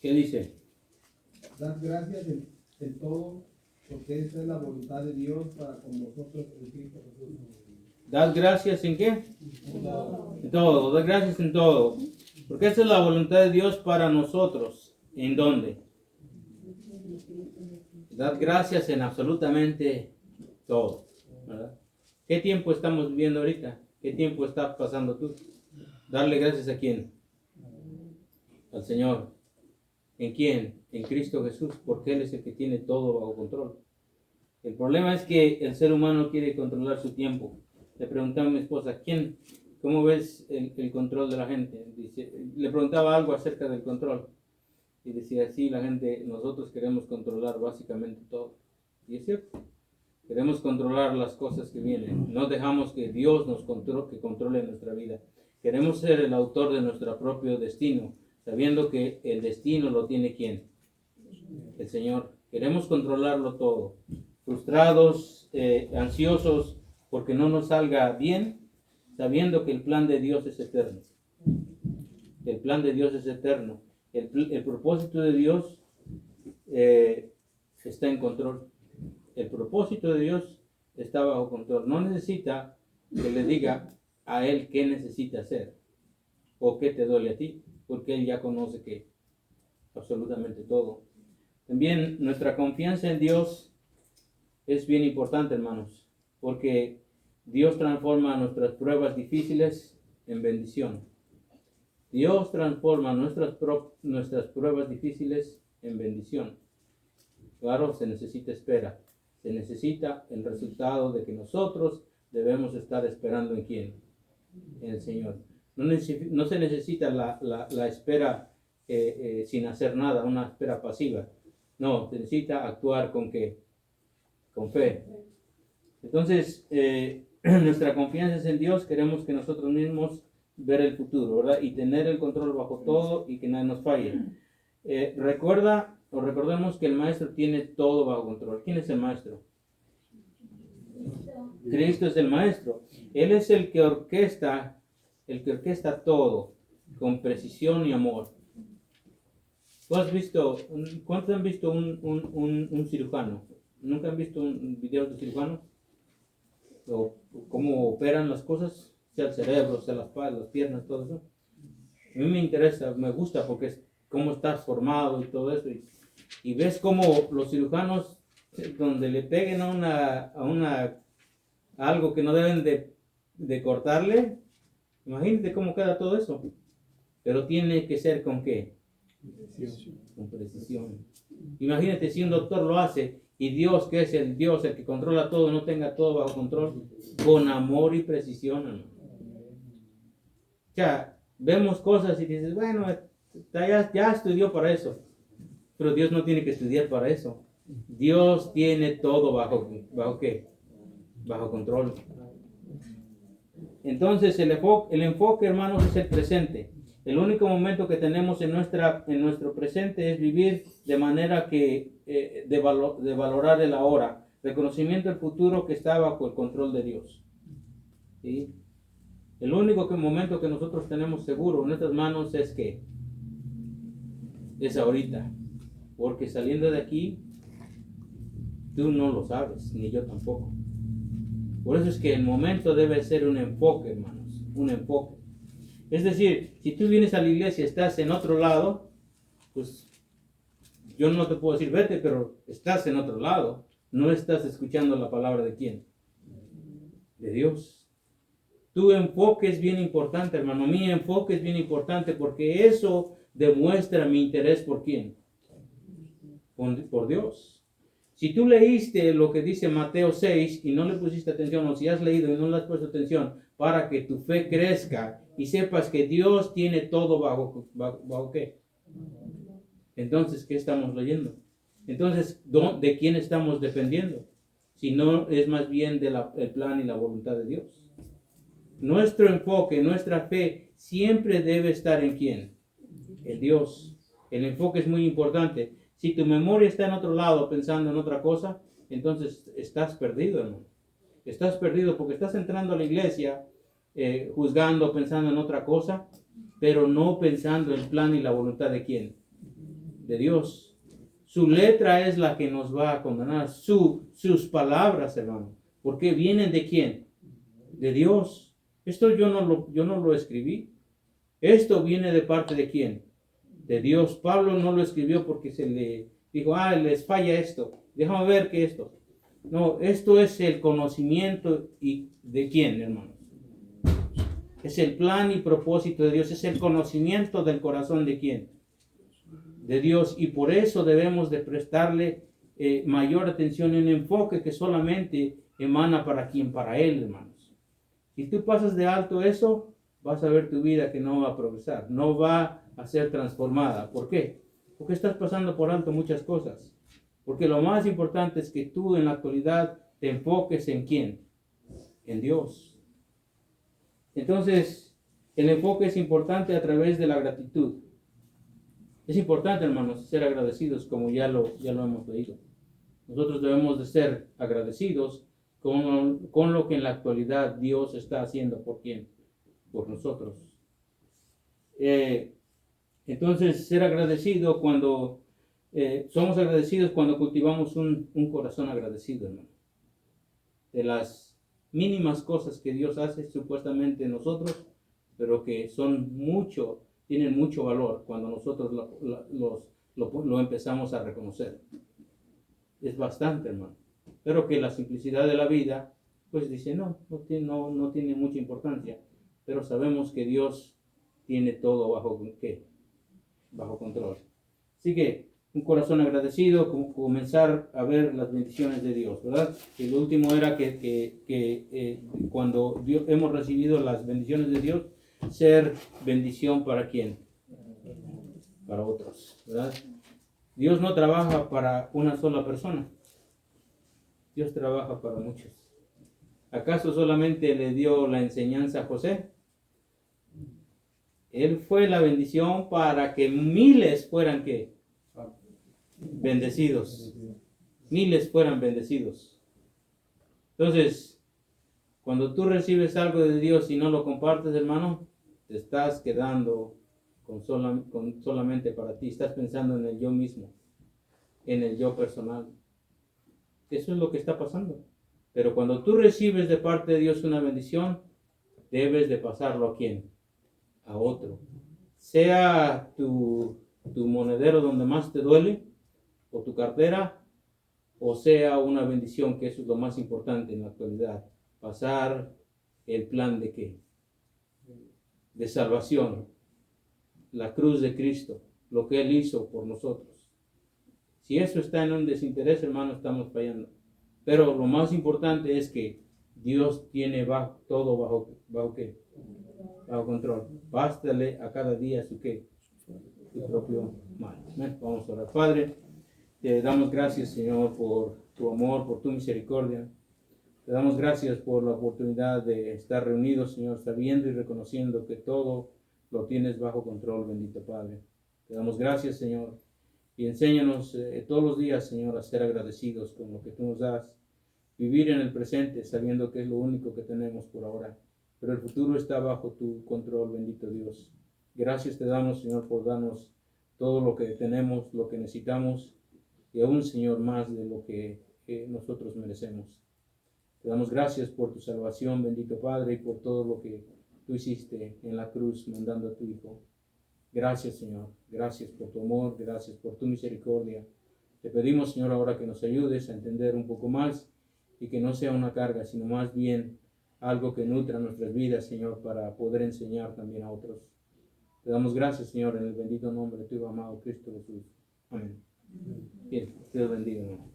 Speaker 1: ¿Qué dice?
Speaker 2: Dad gracias en todo, porque esta es la voluntad de Dios para con vosotros en Cristo Jesús.
Speaker 1: ¿Dad gracias en qué?
Speaker 2: En todo.
Speaker 1: En todo. Dad gracias en todo. Porque esa es la voluntad de Dios para nosotros. ¿En dónde? Dad gracias en absolutamente todo, ¿verdad? ¿Qué tiempo estamos viviendo ahorita? ¿Qué tiempo estás pasando tú? Darle gracias a quién? Al Señor. ¿En quién? En Cristo Jesús, porque Él es el que tiene todo bajo control. El problema es que el ser humano quiere controlar su tiempo. Le preguntaba a mi esposa, ¿cómo ves el control de la gente? Le preguntaba algo acerca del control. Y decía, sí, nosotros queremos controlar básicamente todo. Y es cierto. Queremos controlar las cosas que vienen. No dejamos que Dios que controle nuestra vida. Queremos ser el autor de nuestro propio destino, sabiendo que el destino lo tiene ¿quién? El Señor. Queremos controlarlo todo. Frustrados, ansiosos, porque no nos salga bien, sabiendo que el plan de Dios es eterno. El plan de Dios es eterno. El propósito de Dios está en control. El propósito de Dios está bajo control. No necesita que le diga a Él qué necesita hacer o qué te duele a ti, porque Él ya conoce que absolutamente todo. También nuestra confianza en Dios es bien importante, hermanos, porque Dios transforma nuestras pruebas difíciles en bendición. Dios transforma nuestras pruebas difíciles en bendición. Claro, se necesita espera. Se necesita el resultado de que nosotros debemos estar esperando en quién, en el Señor. No se necesita la espera sin hacer nada, una espera pasiva. No, se necesita actuar con ¿qué? Con fe. Entonces, nuestra confianza es en Dios. Queremos que nosotros mismos ver el futuro, ¿verdad? Y tener el control bajo todo y que nada nos falle. Recordemos que el maestro tiene todo bajo control. ¿Quién es el maestro? Cristo es el maestro. Él es el que orquesta todo con precisión y amor. ¿Cuántos han visto un cirujano? ¿Nunca han visto un video de cirujano? O cómo operan las cosas, sea el cerebro, sea las piernas, todo eso. A mí me interesa, me gusta porque es cómo está formado y todo eso. Y ves cómo los cirujanos, donde le peguen a algo que no deben de cortarle, imagínate cómo queda todo eso. Pero tiene que ser ¿con qué? Con precisión. Imagínate si un doctor lo hace y Dios, que es el Dios, el que controla todo, no tenga todo bajo control, con amor y precisión, ¿no? O sea, vemos cosas y dices, bueno, ya estudió para eso. Pero Dios no tiene que estudiar para eso. Dios tiene todo ¿bajo qué? Bajo control. Entonces el enfoque, hermanos, es el presente. El único momento que tenemos en nuestro presente es vivir de manera que de valorar el ahora, reconocimiento del futuro que está bajo el control de Dios. ¿Sí? El único momento que nosotros tenemos seguro en nuestras manos es que es ahorita, porque saliendo de aquí tú no lo sabes, ni yo tampoco. Por eso es que el momento debe ser un enfoque, hermanos, un enfoque. Es decir, si tú vienes a la iglesia y estás en otro lado, pues yo no te puedo decir vete, pero estás en otro lado. No estás escuchando la palabra de quién, de Dios. Tu enfoque es bien importante, hermano. Mi enfoque es bien importante porque eso demuestra mi interés por quién, por Dios. Si tú leíste lo que dice Mateo 6 y no le pusiste atención, o si has leído y no le has puesto atención, para que tu fe crezca y sepas que Dios tiene todo bajo ¿qué? Entonces, ¿qué estamos leyendo? Entonces, ¿de quién estamos dependiendo? Si no es más bien del plan y la voluntad de Dios. Nuestro enfoque, nuestra fe siempre debe estar en quién, en Dios. El enfoque es muy importante. Si tu memoria está en otro lado pensando en otra cosa, entonces estás perdido, hermano. Estás perdido porque estás entrando a la iglesia juzgando, pensando en otra cosa, pero no pensando en el plan y la voluntad de quién, de Dios. Su letra es la que nos va a condenar, sus palabras, hermano, porque vienen de quién, de Dios. Esto yo no lo escribí. Esto viene de parte de quién, de Dios. Pablo no lo escribió porque se le dijo, les falla esto, déjame ver que esto. No, esto es el conocimiento y de quién, hermano. Es el plan y propósito de Dios, es el conocimiento del corazón de quién, de Dios. Y por eso debemos de prestarle mayor atención y un enfoque que solamente emana para quién, para Él, hermanos. Si tú pasas de alto eso, vas a ver tu vida que no va a progresar, no va a ser transformada. ¿Por qué? Porque estás pasando por alto muchas cosas. Porque lo más importante es que tú en la actualidad te enfoques en quién, en Dios. Entonces, el enfoque es importante a través de la gratitud. Es importante, hermanos, ser agradecidos como ya lo hemos leído. Nosotros debemos de ser agradecidos con lo que en la actualidad Dios está haciendo. ¿Por quién? Por nosotros. Entonces, ser agradecido somos agradecidos cuando cultivamos un corazón agradecido, hermano. De las mínimas cosas que Dios hace supuestamente en nosotros, pero que tienen mucho valor cuando nosotros lo empezamos a reconocer. Es bastante, hermano. Pero que la simplicidad de la vida, pues dice, no tiene mucha importancia. Pero sabemos que Dios tiene todo bajo, ¿qué? Bajo control. Así que un corazón agradecido, comenzar a ver las bendiciones de Dios, ¿verdad? Y lo último era que cuando hemos recibido las bendiciones de Dios, ser bendición para quién, para otros, ¿verdad? Dios no trabaja para una sola persona, Dios trabaja para muchos. ¿Acaso solamente le dio la enseñanza a José? Él fue la bendición para que miles fueran ¿qué? Bendecidos. Miles fueran bendecidos. Entonces, cuando tú recibes algo de Dios y no lo compartes, hermano, te estás quedando con solamente para ti. Estás pensando en el yo mismo, en el yo personal. Eso es lo que está pasando. Pero cuando tú recibes de parte de Dios una bendición, debes de pasarlo ¿a quién? A otro. Sea tu monedero donde más te duele, o tu cartera, o sea una bendición, que eso es lo más importante en la actualidad. Pasar el plan de ¿qué? De salvación. La cruz de Cristo, lo que Él hizo por nosotros. Si eso está en un desinterés, hermano, estamos fallando. Pero lo más importante es que Dios tiene todo bajo ¿qué? Bajo control. Bástale a cada día su ¿qué? Su propio mal. Vamos a orar. Padre, te damos gracias, Señor, por tu amor, por tu misericordia. Te damos gracias por la oportunidad de estar reunidos, Señor, sabiendo y reconociendo que todo lo tienes bajo control, bendito Padre. Te damos gracias, Señor, y enséñanos todos los días, Señor, a ser agradecidos con lo que tú nos das. Vivir en el presente sabiendo que es lo único que tenemos por ahora, pero el futuro está bajo tu control, bendito Dios. Gracias te damos, Señor, por darnos todo lo que tenemos, lo que necesitamos, y aún, Señor, más de lo que nosotros merecemos. Te damos gracias por tu salvación, bendito Padre, y por todo lo que tú hiciste en la cruz, mandando a tu Hijo. Gracias, Señor. Gracias por tu amor, gracias por tu misericordia. Te pedimos, Señor, ahora que nos ayudes a entender un poco más y que no sea una carga, sino más bien algo que nutra nuestras vidas, Señor, para poder enseñar también a otros. Te damos gracias, Señor, en el bendito nombre de tu amado Cristo Jesús. Amén. Bien, Dios bendiga, hermano.